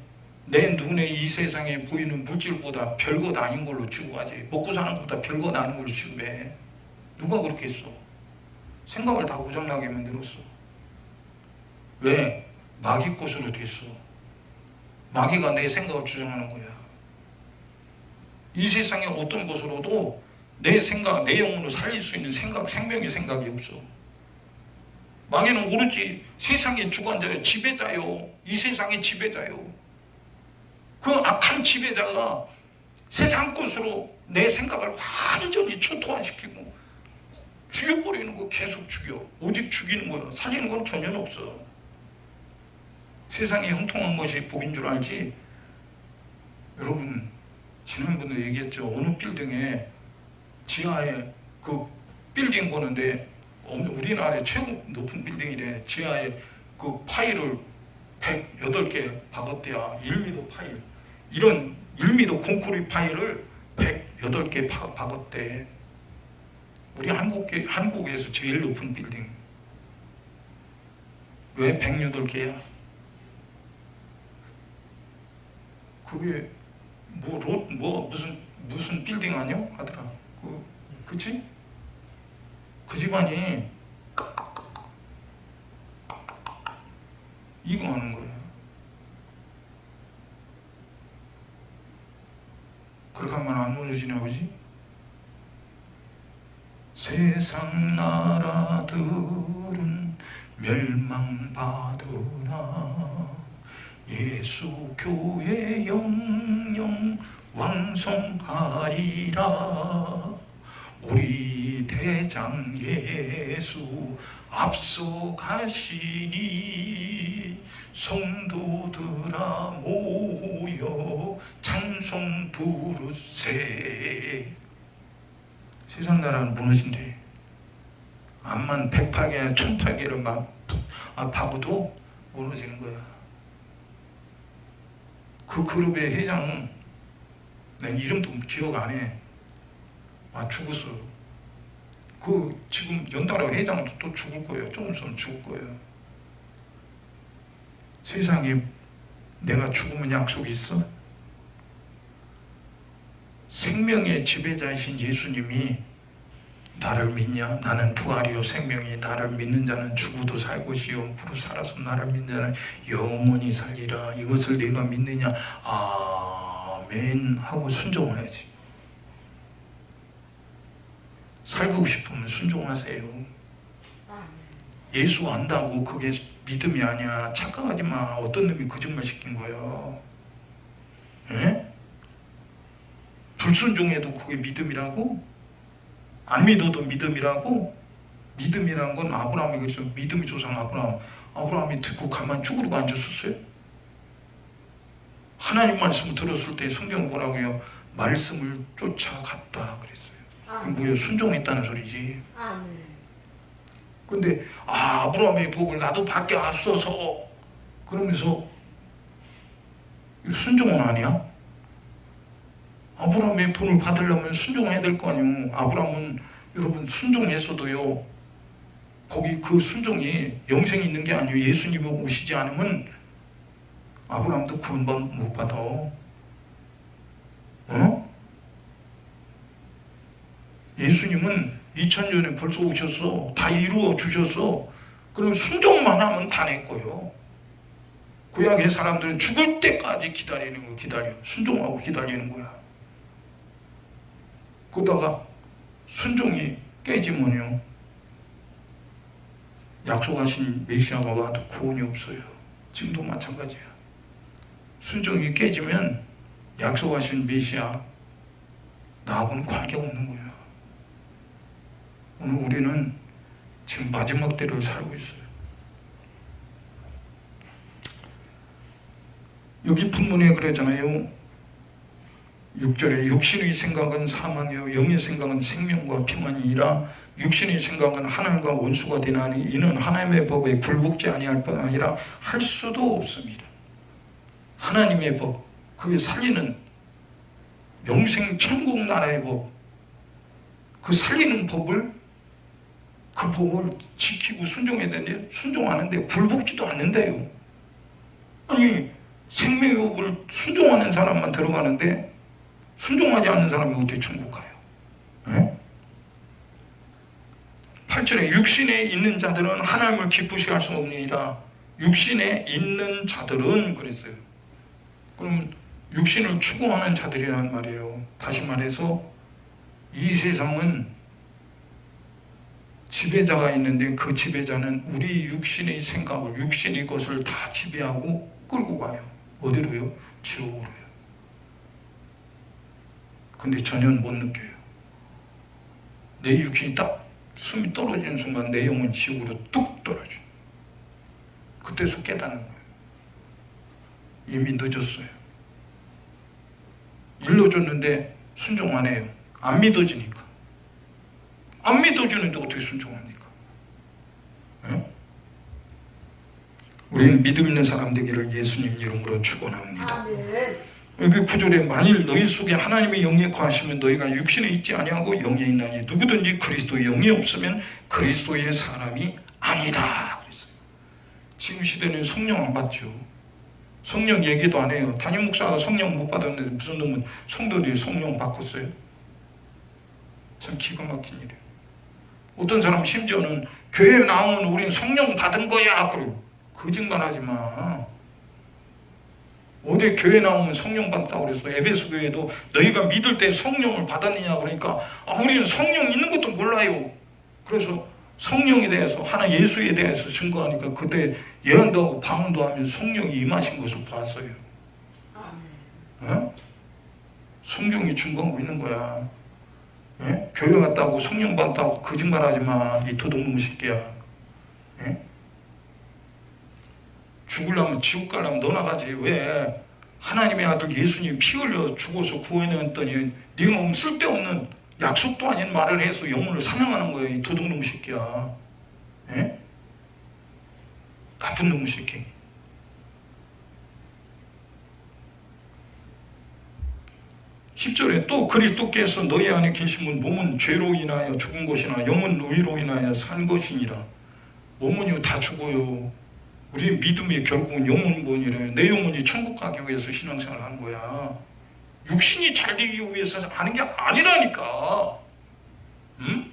내 눈에 이 세상에 보이는 물질보다 별것 아닌 걸로 취급하지. 먹고 사는 것보다 별것 아닌 걸로 취급해. 누가 그렇게 했어? 생각을 다 고장나게 만들었어. 왜? 마귀 것으로 됐어. 마귀가 내 생각을 주장하는 거야. 이 세상에 어떤 것으로도 내 생각, 내 영혼을 살릴 수 있는 생각, 생명의 생각이 없어. 마귀는 오로지 세상의 주관자요, 지배자요. 이 세상의 지배자요. 그 악한 지배자가 세상 것으로 내 생각을 완전히 초토화시키고 죽여버리는 거. 계속 죽여. 오직 죽이는 거야. 살리는 건 전혀 없어. 세상이 형통한 것이 복인 줄 알지. 여러분, 지난번에 얘기했죠. 어느 빌딩에 지하에 그 빌딩 보는데 우리나라의 최고 높은 빌딩이래. 지하에 그 파일을 108개 박았대야. 1m 파일. 이런 1m 콘크리트 파일을 108개 박았대. 우리 한국에서 제일 높은 빌딩. 왜 108개야? 그게 무슨 빌딩 아니야? 하더라. 그치? 그 집안이 이거 하는 거야. 그렇게 하면 안 무너지나 보지? 세상 나라들은 멸망받으나 예수 교회 영영 왕성하리라. 우리 대장 예수 앞서가시니 성도들아 모여 찬송 부르세. 세상 나라는 무너진대. 암만 108개 1008개를 막 박아도 무너지는 거야. 그 그룹의 회장은 내 이름도 기억 안 해. 죽었어. 지금 연달아 회장도 또 죽을 거예요. 좀 있으면 죽을 거예요. 세상에 내가 죽으면 약속이 있어? 생명의 지배자이신 예수님이 나를 믿냐? 나는 부활이요 생명이 나를 믿는 자는 죽어도 살고 영원히 살아서 나를 믿는 자는 영원히 살리라. 이것을 내가 믿느냐? 아멘 하고 순종해야지. 살고 싶으면 순종하세요. 예수 안다고 그게 믿음이 아니야. 착각하지 마. 어떤 놈이 거짓말 시킨 거야. 에? 불순종해도 그게 믿음이라고? 안 믿어도 믿음이라고? 믿음이라는 건 아브라함이 그랬죠. 믿음의 조상 아브라함이 듣고 가만히 쭈그리고 앉았었어요. 하나님 말씀을 들었을 때 성경은 뭐라고 해요? 말씀을 쫓아갔다 그랬어요. 그럼 뭐예요? 순종했다는 소리지. 근데 아브라함의 복을 나도 받게 앞서서 그러면서 순종은 아니야? 아브라함의 본을 받으려면 순종해야 될 거 아니에요. 아브라함은 여러분 순종했어도요. 거기 그 순종이 영생이 있는 게 아니에요. 예수님이 오시지 않으면 아브라함도 구원받 못 받아. 예수님은 2000년에 벌써 오셨어. 다 이루어 주셨어. 그럼 순종만 하면 다 내 거예요. 구약의 사람들은 죽을 때까지 기다리는 거 기다려. 순종하고 기다리는 거야. 그러다가 순종이 깨지면요. 약속하신 메시아가 와도 구원이 없어요. 지금도 마찬가지야. 순종이 깨지면 약속하신 메시아 나하고는 관계없는 거예요. 오늘 우리는 지금 마지막 때를 살고 있어요. 여기 본문에 그러잖아요. 6절에 육신의 생각은 사망이요 영의 생각은 생명과 평안이니라. 육신의 생각은 하나님과 원수가 되나니 이는 하나님의 법에 굴복지 아니할 뿐 아니라 할 수도 없습니다. 하나님의 법, 그게 살리는 영생 천국 나라의 법, 그 살리는 법을, 그 법을 지키고 순종해야 되는데 순종하는데 굴복지도 않는데요. 아니 생명의 법을 순종하는 사람만 들어가는데 순종하지 않는 사람이 어떻게 천국 가요? 네? 8절에 육신에 있는 자들은 하나님을 기쁘시게 할 수 없느니라. 육신에 있는 자들은 그랬어요. 그럼 육신을 추구하는 자들이란 말이에요. 다시 말해서 이 세상은 지배자가 있는데 그 지배자는 우리 육신의 생각을, 육신의 것을 다 지배하고 끌고 가요. 어디로요? 지옥으로요. 근데 전혀 못 느껴요. 내 육신이 딱 숨이 떨어지는 순간 내 영은 지옥으로 뚝 떨어져요. 그때서 깨닫는 거예요. 이미 늦었어요. 일러줬는데 순종 안 해요. 안 믿어지니까. 안 믿어주는데 어떻게 순종합니까? 네? 우리는 믿음 있는 사람 되기를 예수님 이름으로 축원합니다. 아멘. 여기 9절에 만일 너희 속에 하나님의 영이 거하시면 너희가 육신에 있지 아니하고 영에 있나니 누구든지 그리스도의 영이 없으면 그리스도의 사람이 아니다 그랬어요. 지금 시대는 성령 안 받죠. 성령 얘기도 안 해요. 담임 목사가 성령 못 받았는데 무슨 놈은 성도들이 성령 바꿨어요. 참 기가 막힌 일이에요. 어떤 사람 심지어는 교회 나오면 우린 성령 받은 거야 그러고 거짓말하지 마. 어디 교회 나오면 성령 받았다고 그랬어. 에베소 교회도 너희가 믿을 때 성령을 받았느냐 그러니까 우리는 성령 있는 것도 몰라요. 그래서 성령에 대해서 하나 예수에 대해서 증거하니까 그때 예언도 하고 방언도 하면 성령이 임하신 것을 봤어요. 아멘. 어? 성령이 증거하고 있는 거야. 예? 교회 갔다고 성령 받았다고 거짓말하지 마. 이 도둑놈 새끼야. 예? 죽으려면 지옥 가려면 너나 가지. 왜 하나님의 아들 예수님 피 흘려 죽어서 구원했더니 네가 오면 쓸데없는 약속도 아닌 말을 해서 영혼을 사냥하는 거야. 이 도둑놈 새끼야. 예? 나쁜 놈 새끼. (10절에) 또 그리스도께서 너희 안에 계시면 몸은 죄로 인하여 죽은 것이나 영은 의로 인하여 산 것이니라. 몸은요 다 죽어요. 우리 믿음이 결국은 영혼권이래요. 내 영혼이 천국 가기 위해서 신앙생활을 하는 거야. 육신이 잘 되기 위해서 하는 게 아니라니까. 응?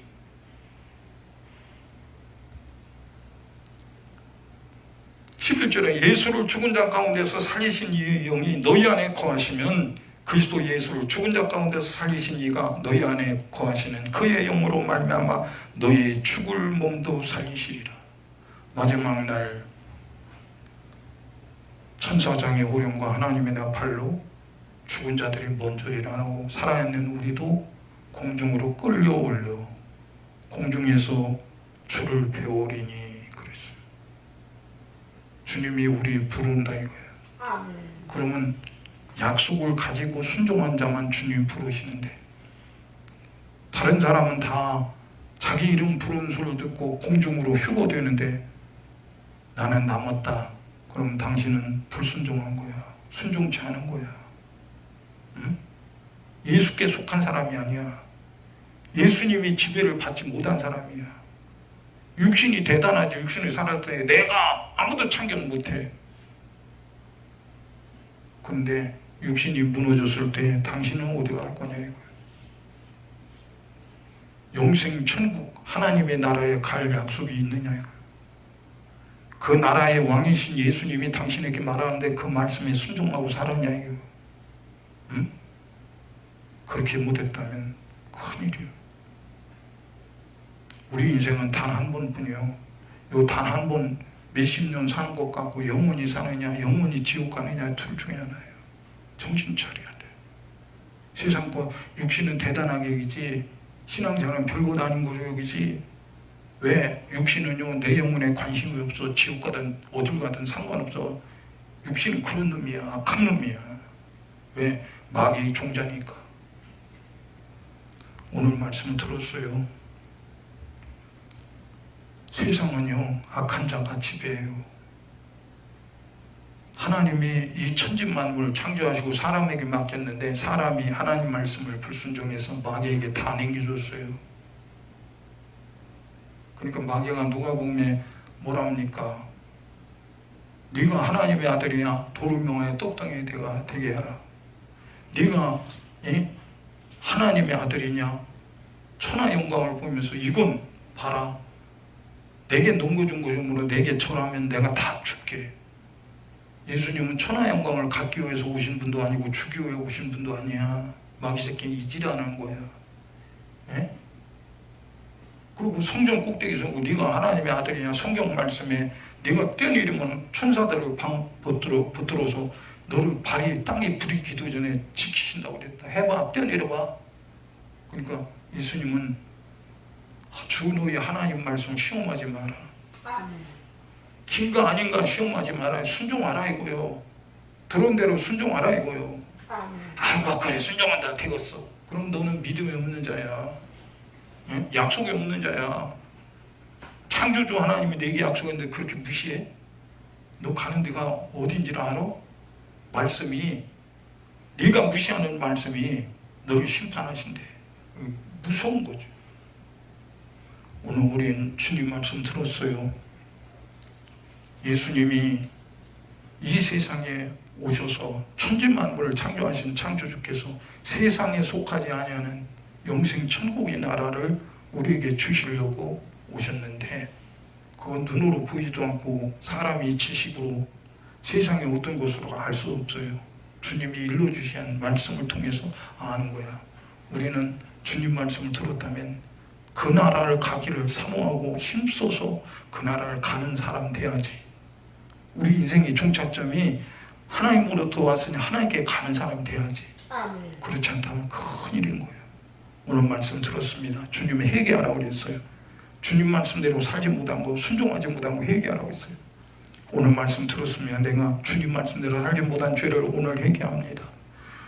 (11절에) 예수를 죽은 자 가운데서 살리신 이 영이 너희 안에 거하시면 그리스도 예수를 죽은 자 가운데서 살리신 이가 너희 안에 거하시는 그의 영으로 말미암아 너희 죽을 몸도 살리시리라. 마지막 날 천사장의 호령과 하나님의 나팔로 죽은 자들이 먼저 일어나고 살아있는 우리도 공중으로 끌려올려 공중에서 주를 배우리니 그랬어요. 주님이 우리 부른다 이거예요. 아멘. 그러면 약속을 가지고 순종한 자만 주님 부르시는데 다른 사람은 다 자기 이름 부르는 소리를 듣고 공중으로 휴거되는데 나는 남았다. 그럼 당신은 불순종한 거야. 순종치 않은 거야. 응? 예수께 속한 사람이 아니야. 예수님이 지배를 받지 못한 사람이야. 육신이 대단하지. 육신이 살았을 때 내가 아무도 참견 못해. 근데 육신이 무너졌을 때 당신은 어디 갈 거냐 이거야. 영생 천국 하나님의 나라에 갈 약속이 있느냐 이거야. 그 나라의 왕이신 예수님이 당신에게 말하는데 그 말씀에 순종하고 살았냐 이거. 응? 그렇게 못했다면 큰일이에요. 우리 인생은 단 한 번뿐이요. 요 단 한 번 몇십 년 사는 것 같고 영원히 사느냐 영원히 지옥 가느냐 둘 중에 하나예요. 정신 차려야 돼. 세상 거 육신은 대단하게 여기지 신앙생활은 별것 아닌 거로 여기지. 왜? 육신은요 내 영혼에 관심이 없어. 지옥 가든 어딜 가든 상관없어. 육신은 그런 놈이야. 악한 놈이야. 왜? 마귀의 종자니까. 오늘 말씀 들었어요. 세상은요 악한 자가 지배해요. 하나님이 이 천지만물을 창조하시고 사람에게 맡겼는데 사람이 하나님 말씀을 불순종해서 마귀에게 다 넘겨줬어요. 그러니까 마귀가 누가복음에 뭐라 합니까? 네가 하나님의 아들이야 돌을 명하여 떡덩이 되게 하라. 네가 하나님의 아들이냐 천하 영광을 보면서 이건 봐라. 내게 넘겨준 것이므로 내게 절하면 내가 다 줄게. 예수님은 천하 영광을 갖기 위해서 오신 분도 아니고 주기 위해 오신 분도 아니야. 마귀 새끼 이지라는 거야. 예? 그리고 성전 꼭대기 서고 네가 하나님의 아들이냐 성경 말씀에 네가 뛰어내리면 천사들을 붙들어서 너를 발이 땅에 부딪히기 전에 지키신다고 그랬다. 해봐, 뛰어내려봐. 그러니까 예수님은 주 너희 하나님 말씀 시험하지 마라. 아멘. 긴가 아닌가 시험하지 마라. 순종하라 이거요. 들은 대로 순종하라 이거요. 아멘. 아이고 그래 순종한다 되겠어. 그럼 너는 믿음이 없는 자야. 응? 약속이 없는 자야. 창조주 하나님이 내게 약속했는데 그렇게 무시해? 너 가는 데가 어딘지를 알아? 말씀이 네가 무시하는 말씀이 너를 심판하신대. 무서운 거죠. 오늘 우리는 주님 말씀 들었어요. 예수님이 이 세상에 오셔서 천지만물을 창조하신 창조주께서 세상에 속하지 아니하는 영생 천국의 나라를 우리에게 주시려고 오셨는데 그건 눈으로 보이지도 않고 사람이 지식으로 세상의 어떤 것으로 알 수 없어요. 주님이 일러주신 말씀을 통해서 아는 거야. 우리는 주님 말씀을 들었다면 그 나라를 가기를 사모하고 힘써서 그 나라를 가는 사람 돼야지. 우리 인생의 종착점이 하나님으로부터 왔으니 하나님께 가는 사람 돼야지. 아멘. 그렇지 않다면 큰일인 거예요. 오늘 말씀 들었습니다. 주님이 회개하라고 그랬어요. 주님 말씀대로 살지 못한 거, 순종하지 못한 거 회개하라고 했어요. 오늘 말씀 들었습니다. 내가 주님 말씀대로 살지 못한 죄를 오늘 회개합니다.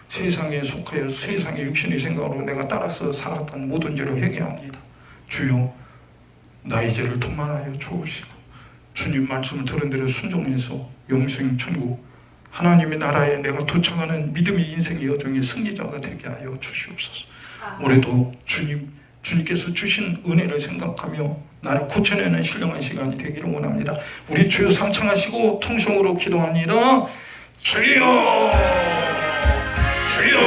세상에 속하여 세상의 육신의 생각으로 내가 따라서 살았던 모든 죄를 회개합니다. 주여 나의 죄를 통만하여 주옵시고 주님 말씀을 들은 대로 순종해서 영생 천국 하나님의 나라에 내가 도착하는 믿음의 인생의 여정의 승리자가 되게 하여 주시옵소서. 올해도 주님께서 주신 은혜를 생각하며 나를 고쳐내는 신령한 시간이 되기를 원합니다. 우리 주여 상창하시고 통성으로 기도합니다. 주여